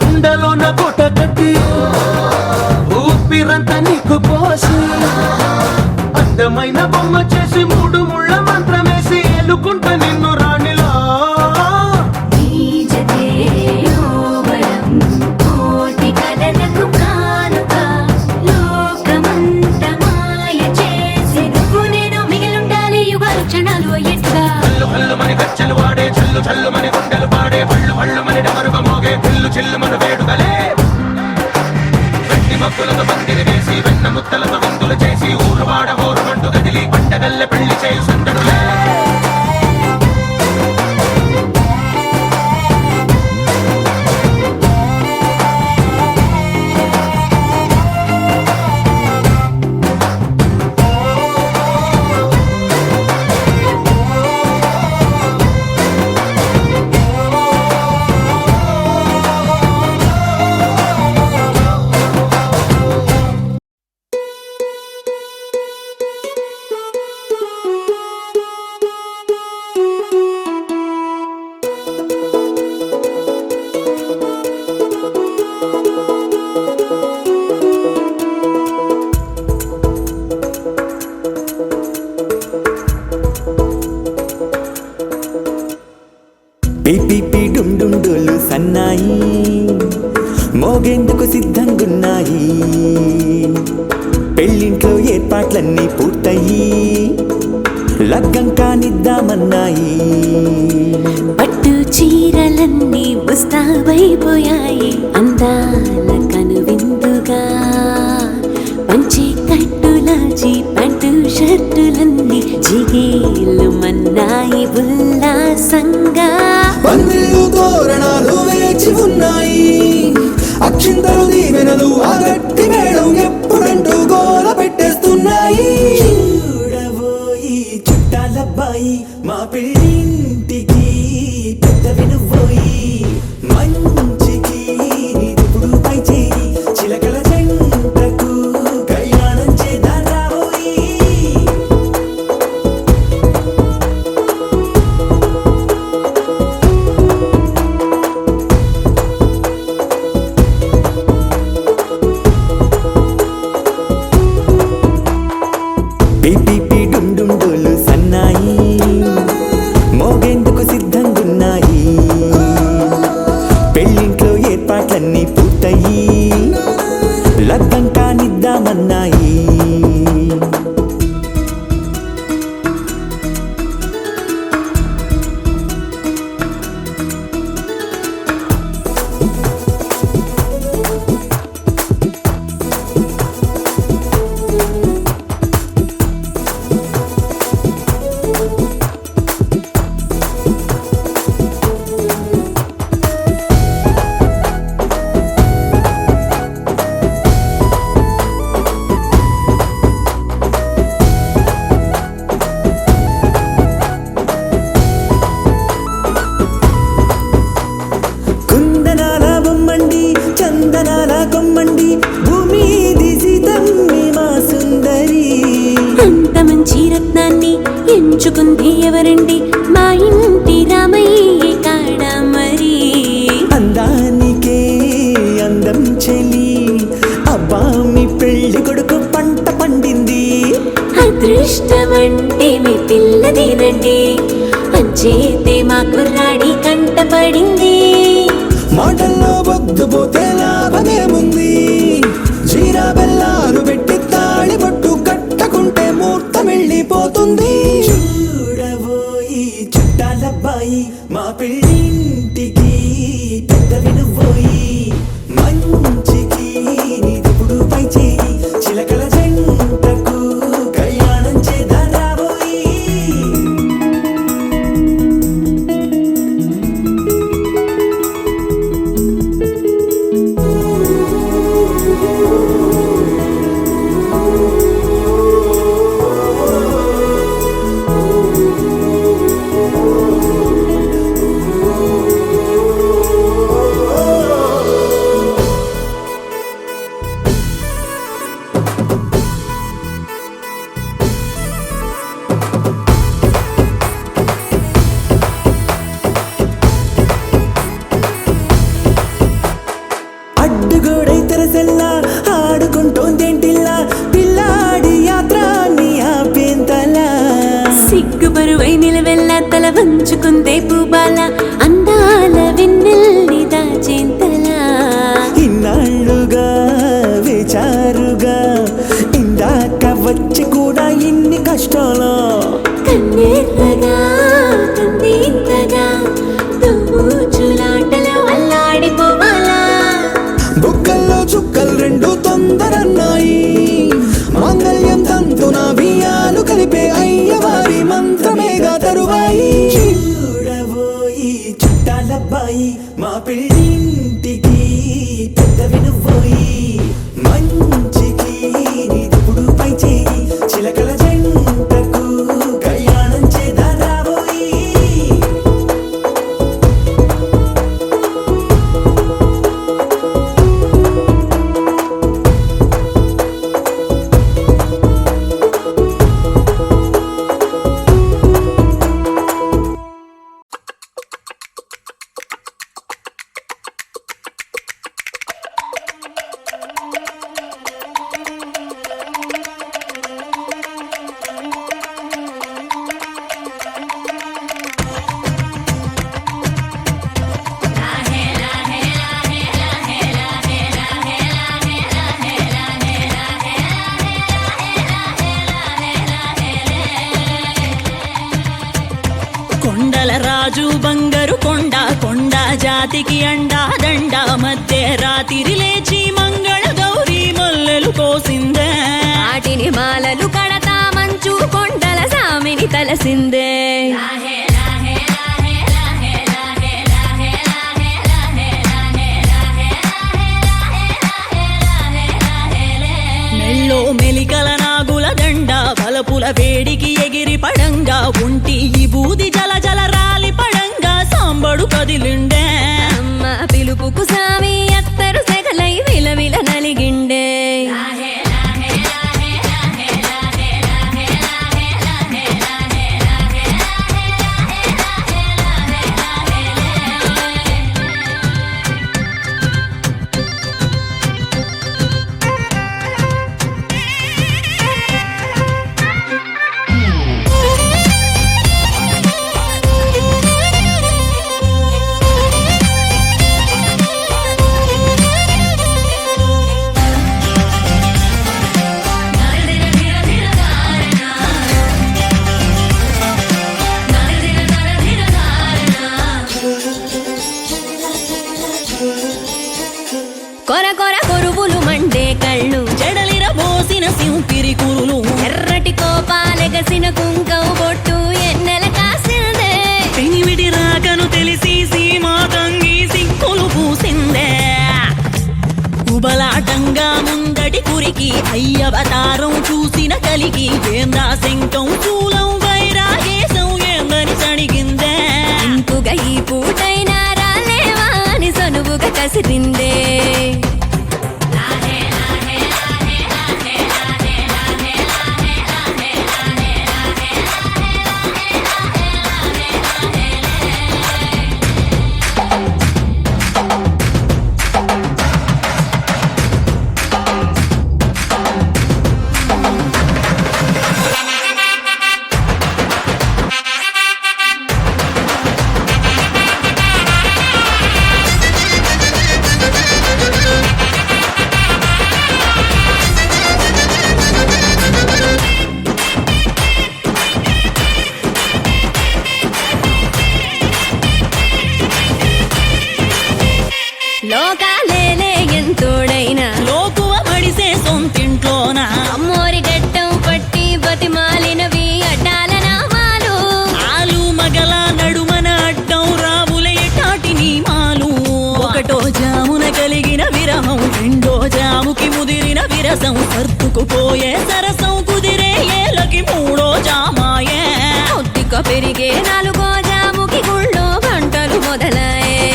గుండెలోన కోట కట్టి ఊపిరంతా నీకు పోసి అందమైన బొమ్మ చేసి మూడు ముళ్ళ మంత్రమేసి ఎలుకుంటా నిన్ను రాణిలా. నీజతే యోవరం కోటి కలలకు కానుక లోకమంత మాయ చేసి నువ్వు నేను మిగిలుండాలి యుగాలు క్షణాలు ఎట్లా. కళ్ళు కళ్ళు మని గచ్చెలు వాడే చల్లు చల్లు మని గుండెలు పాడే పళ్ళు పళ్ళు మని డమరుగ మోగే పిల్లు చెల్లు మన వేడుకలే. వెండి మబ్బులతో పందిరి వేసి వెన్న ముద్దలతో విందులు చేసి ఊరు వాడ హోరు మంటు గదిలి పంటగల్లె పెళ్లి చేయు సంతటులే. పిపి డుండుండులు సన్నాయి మోగేందుకు సిద్ధంగున్నాయి. పెళ్ళింట్లో ఏర్పాట్లన్నీ పూర్తయి లగ్గం కానిద్దామన్నాయి. పట్టు చీరలన్నీ ముస్తాబైపోయాయి అందాల కనువిందుగా పంచి కట్టులాచి ప్యాంటు షర్టులన్నీ జిగేలు మన్నాయి ఉల్లాసంగా. పందిళ్ళు తోరణాలు వేచి ఉన్నాయి, అక్షింతలు దీవెనలు ఆ గట్టి మేళం ఎప్పుడంటూ గోల పెట్టేస్తున్నాయి. చూడబోయి చుట్టాలబ్బాయి మా పెళ్ళి ఎవరండి మా ఇంటి రామయ్య కాడ మరి అందానికే అందం చెలి అబ్బా మీ పెళ్లి కొడుకు పంట పండింది అదృష్టమంటే మీ పిల్లదేనండి అంచేతే మా కుర్రాడి కంట పడింది మాటల్లో బొద్దుపోతే లాభమేముంది జీరా బెల్లాలు పెట్టి తాళి పట్టు కట్టకుంటే ముహూర్తం వెళ్ళిపోతుంది చూడబోయి చుట్టాలబ్బాయి మా పెళ్ళింటికి పెద్ద వినుబోయి మంచికి నీదిప్పుడు పై చేయి చిలకల జంటకు కళ్యాణం చేద్దాం రాబోయి అడ్డుగోడై తెరసెల్లా ఆడుకుంటోందేంటిల్లా పిల్లాడి యాత్ర నీ ఆపేంతలా సిగ్గుబరువై నిలవెల్ల తల వంచుకుందే పూబాల అందాల వెన్నెల్ని దాచేంతలా ఇన్నాళ్ళుగా వేచారుగా ఇందాక వచ్చి కూడా ఇన్ని కష్టాలా కన్నెర్రగా కందింతగా తుమ్ముచులాటలో అల్లాడిపోవాలా బుక్కల్లో చుక్కలు రెండు తొందరన్నాయి మాంగళ్యం తంతున బియ్యాలు కలిపే అయ్యవారి మంత్రమేగా తరువాయి చూడబోయి చుట్టాలబ్బాయి మా పెళ్ళింటికి పెద్ద వినుబోయి మంచికి నీదిప్పుడు పై చేయి చిలకల జంటకు కళ్యాణం చేద్దాం రాబోయి కొండల రాజు బంగారు కొండ కొండ జాతికి అండా దండ మధ్య రాత్రి లేచి మంగళ గౌరీ మల్లెలు కోసిందే వాటిని మాలలు కడతా మంచు కొండల సామిని తలసిందే మెల్లో మెలికల నాగుల దండ బలపుల వేడికి ఎగిరి పడంగా ఉంటి ఈ బూది జల జల రాలి పడంగా సాంబడు కదిలిండే అమ్మ పిలుపుకు సామి అత్తరు సెగలై విలవిల నలిగిండే కొర కొర కొరువులు మండే కళ్ళు జడలిర మోసిన సింపిరి కురులు ఎర్రటి కోపాలెగసిన కుంకం బొట్టు ఎన్నెల కాసిందే పెనివిడి రాకను తెలిసి సీమా తంగి సిక్కులు పూసిందే ఉబలాటంగా ముందటి కురికి అయ్యవతారం చూసిన కలిగి ఏందా శంకం చూలం వైరాగేశం ఏందని సణిగిందే ఇంకుగా ఈ పూటైనా రాలేవా అని సనువుగా కసిరిందే కొట్టుకుపోయే సరసం కుదిరే ఏలకి మూడో జామాయే ఒత్తిక పెరిగే నాలుగో జాముకి గుళ్ళో గంటలు మొదలయ్యే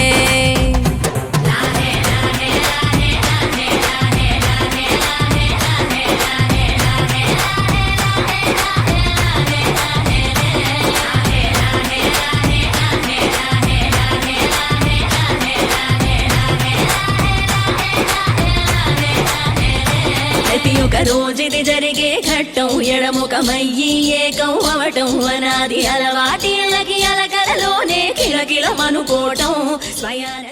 ప్రతి ఒక్క రోజుది జరిగే ఘట్టం ఎడముఖమయ్యి ఏకం అవటం అనాది అలవాటిళ్ళకి అలకలలోనే కిలకిలమనుకోవటం స్వయాన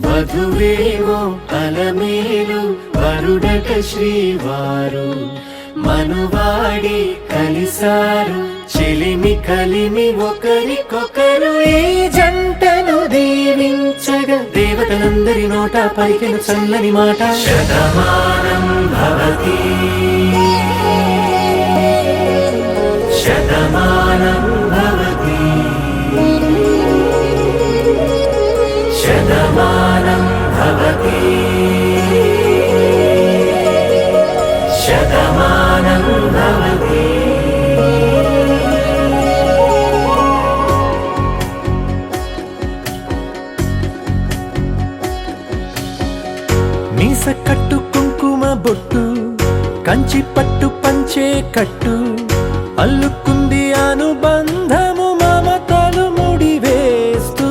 వధువేమో అలమేలు వరుడట శ్రీవారు మనువాడి కలిసారు చెలిమి కలిమి ఒకరికొకరు ఈ జంటను దీవించగా దేవతలందరి నోట పలికిన చల్లని మాట శతమానం భవతి శతమానం భవతి శతమానం భవతి శతమానం భవతి మీస కట్టు కుంకుమ బొట్టు కంచి పట్టు పంచే కట్టు అల్లుకుంది అనుబంధము మమతలు ముడివేస్తూ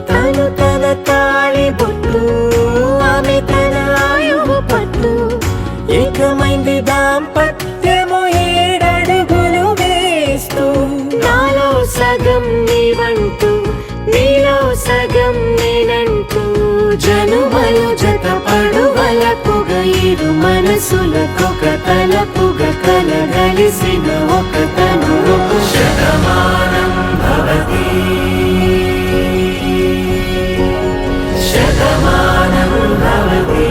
తను తన తాళి బొట్టు ఆమె తన ఆయువు పట్టు ఏకమైంది దాంపత్యము ఏడడుగులు వేస్తూ నాలో సగం నీవంటూ నీలో సగం నేనంటూ జనుమలు జత పడువలపుగ ఇరు మనసులకొక తలపుగ కలగలిసిన ఒక తను శతమానం భవతి శతమానం భవతి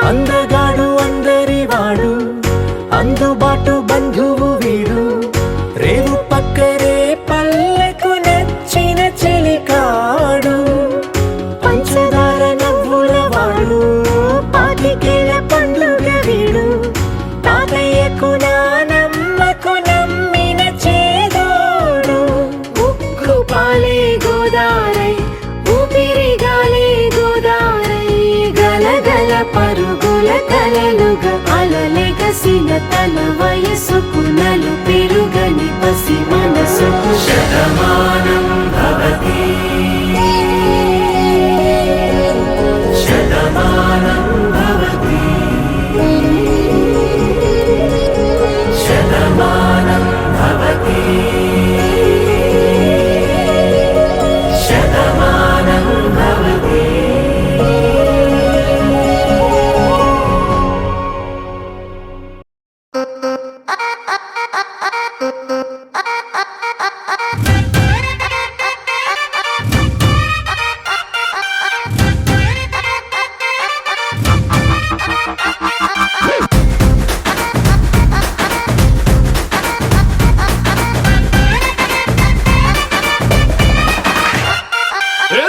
అందగాడు అందరి వాడు అందుబాటు బంధువు వీడు రేవు పక్కరే పల్లెకు నచ్చిన చెలికాడు పంచదార నవ్వుల వాడు పాతికేల పండుగ వీడు తాతయ్యకు నానమ్మకు నమ్మిన చేదోడు ఉక్కు పాలే గోదారై ఊపిరిగాలే గోదారై గలగల పరుగుల కలలుగా అలలెగసిన తన వయసుకు నలు పెరుగని పసి మనసుకు శతమానం భవతి శతమానం భవతి శతమానం భవతి శతమానం భవతి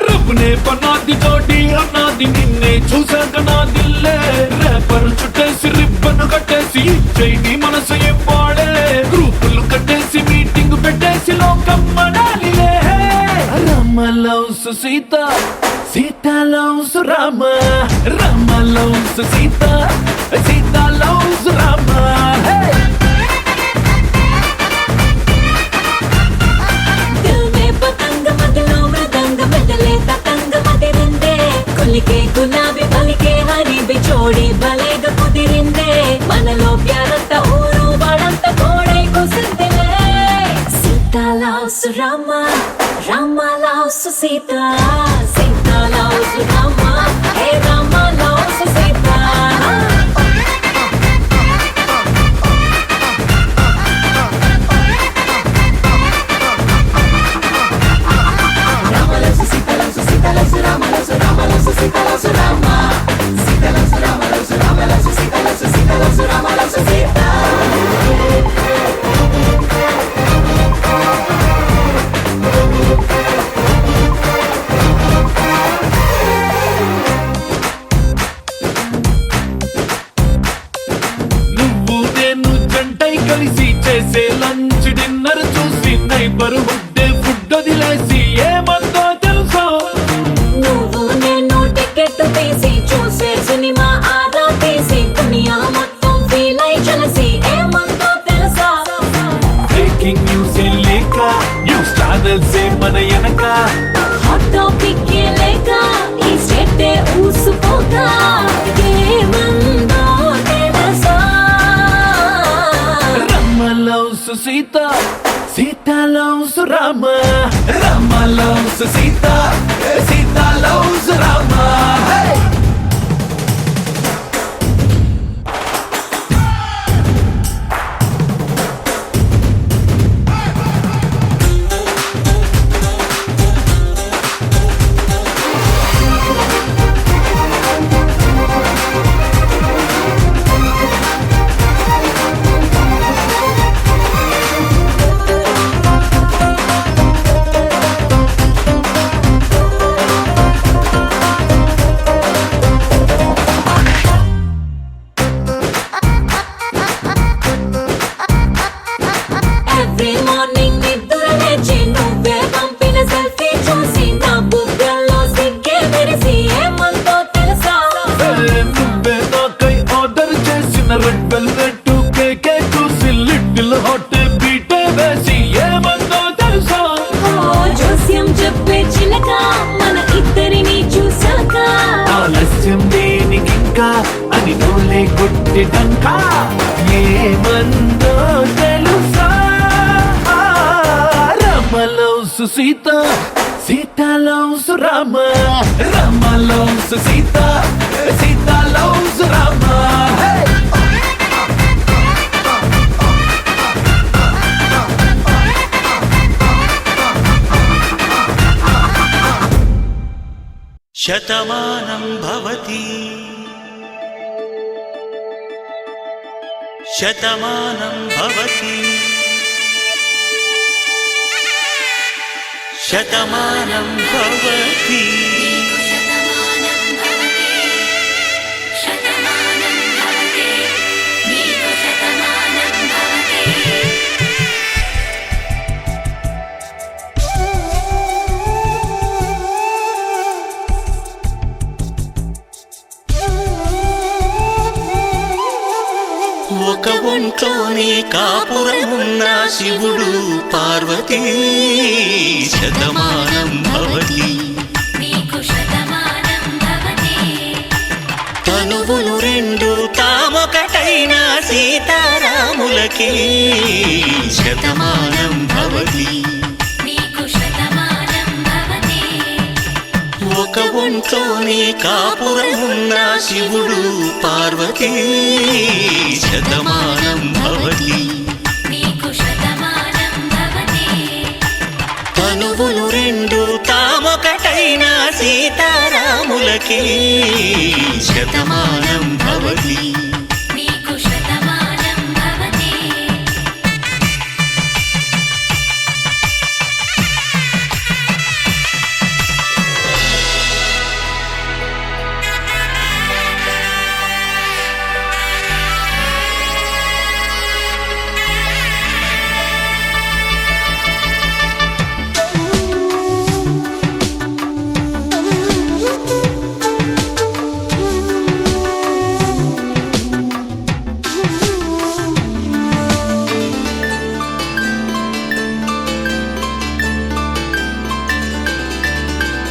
రబ్బునే పన్నాది తోటి అన్నాది నిన్నే చూసాక నా దిల్లే రేపరు చుట్టేసి రిబ్బను కట్టేసి చైని మనసు ఎప్పాడే గ్రూపులు కట్టేసి మీటింగ్ పెట్టేసి లోకం మనాలిలే Rama loves Sita Sita loves Rama Rama loves Sita Sita loves Rama కొలికే గులాబీ పలికే హరి బిచోడి బలేగా కుదిరిందే మనలో ప్యారంత ఊరు వాడంత కోడై కుసిందిలే Sita Sita loves Rama hey Rama loves Sita నువ్వు నేను జంటై కలిసి చేసే లంచ్ డిన్నర్ చూసి నైబర్ హుడ్డే ఫుడ్ వదిలేసి ఏమందో తెలుసా నువ్వు నేను టికెట్ తీసి చూసే సినిమా ఆదా తీసి దునియా మొత్తం ఫీల్ అయి చలసి ఏమందో తెలుసా బ్రేకింగ్ న్యూస్ లేక న్యూస్ ఛానల్స్ మన వెనక హాట్ టాపిక్ లేక ఈ స్టేట్ ఊసుకోగా ఏమందో తెలుసా Rama loves Sita Sita loves Rama Rama loves Sita Sita loves Rama every morning నిద్ర లేచి నువ్వే పంపిన సెల్ఫీ చూసి నా బుగ్గల్లో సిగ్గే మెరిసి ఏమందో తెలుసా నువ్వే నాకై ఆర్డర్ చేసిన రెడ్ వెల్వెట్ కేకే చూసి లిటిల్ హాట్ బీటే వేసి ఏమందో తెలుసా ఓ జోస్యం చెప్పే చిలక మన ఇద్దరిని చూసాక ఆలస్యం దేనికింకా అని నోలే కొట్టిదంక ఏమందో తెలుసా Rama loves Sita Sita loves Rama Rama loves Sita Sita loves Rama Shatamanam Bhavati Shatamanam Bhavati Shatamanam Bhavati ఒక ఒంట్లోనే కాపురమున్న శివుడు పార్వతీ శతమానం భవతి తనువులు రెండు తామొకటైన సీతారాములకి శతమానం భవతి ఒక ఒంట్లోనే కాపురమున్న శివుడు పార్వతీ శతమానం భవతి తనువులు రెండు తామొకటైన సీతారాములకి శతమానం భవతి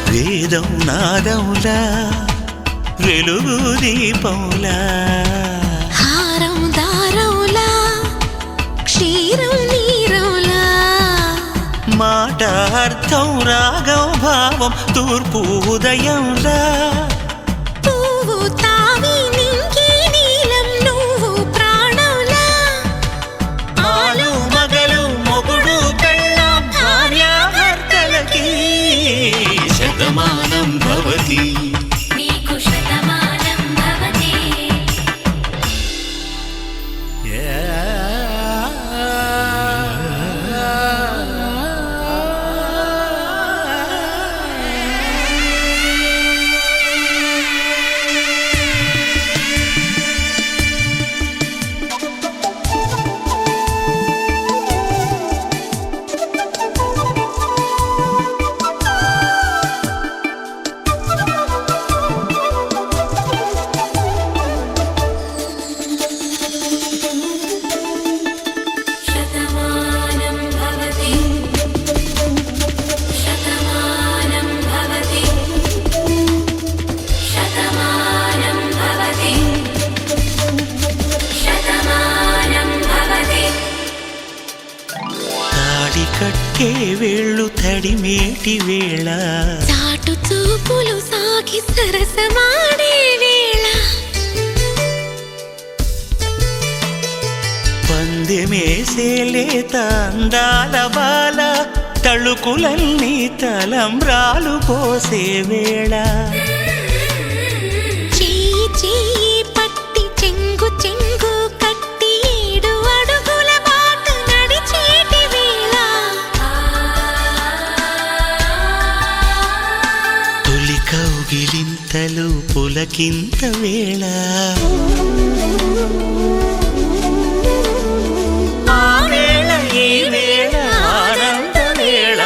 వేదం నాదములా వెలుగు దీపములా హారం దారవులా క్షీరం నీరవులా మాట అర్థం రాగం భావం తూర్పు ఉదయంలా పువ్వు తావి నింగి నీలం నువ్వు ప్రాణంలా ఆలు మగలు మొగుడు పెళ్ళాం భార్యాభర్తలకి శతమానం భవతి నీకు శతమానం భవతి శతమానం భవతి శతమానం భవతి శతమానం భవతి శతమానం భవతి తాడి కట్టే వేళ్ళు తడిమేటి వేళ చాటు చూపులు సాగి సరసమాడే వేళ పందెమేసేలేత అందాల బాల తళుకులన్నీ తలంబ్రాలు పోసే వేళ చెయ్యి చెయ్యి పట్టి చెంగు చెంగు కట్టి 7 అడుగుల బాట నడిచేటి వేళ తొలి కౌగిలింతలు పులకింత వేళ ఆ వేళ ఈ వేళ ఆనంద వేళ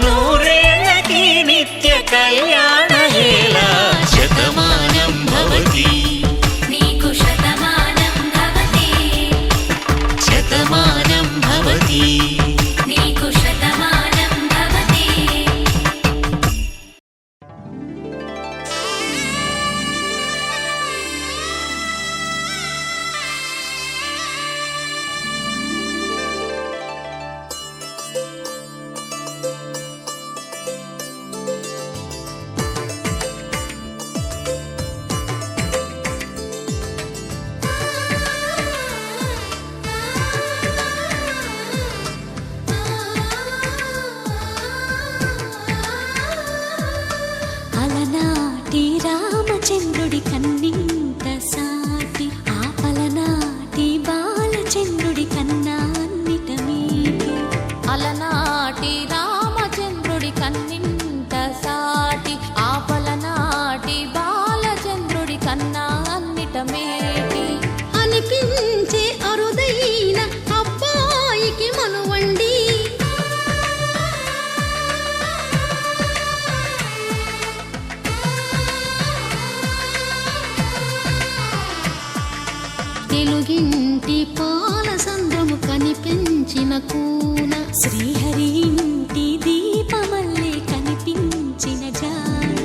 నూరేళ్ళకి నిత్య కళ్యాణ వేళ శతమానం భవతి నీకు శతమానం భవతి శతమానం భవతి నీకు శతమానం భవతి అలనాటి రామచంద్రుడి కన్నింత సాటి ఆపలనాటి బాలచంద్రుడి కన్నా అన్నిట మీటి అలనాటి రామచంద్రుడి కన్నింత సాటి ఆపలనాటి బాలచంద్రుడి కన్నా అన్నిట మేటి అనిపించే అరుదైన అబ్బాయికి మనువండి తెలుగింటి పాల సంద్రము కనిపించిన కూన శ్రీహరి ఇంటి దీపమల్లే కనిపించిన జాన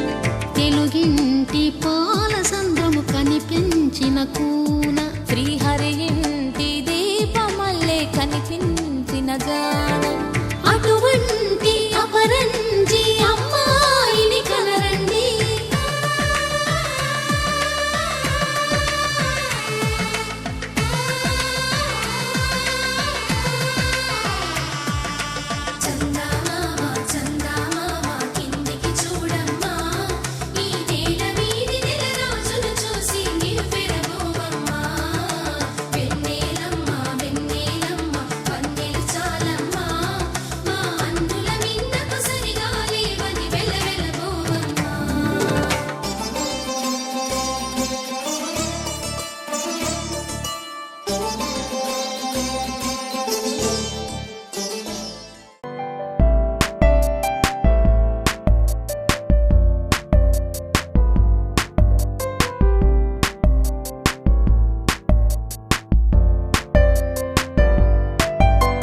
తెలుగింటి పాల సంద్రము కనిపించిన కూన శ్రీహరి ఇంటి దీపమల్లే కనిపించిన జాన అటువంటి అపరంజి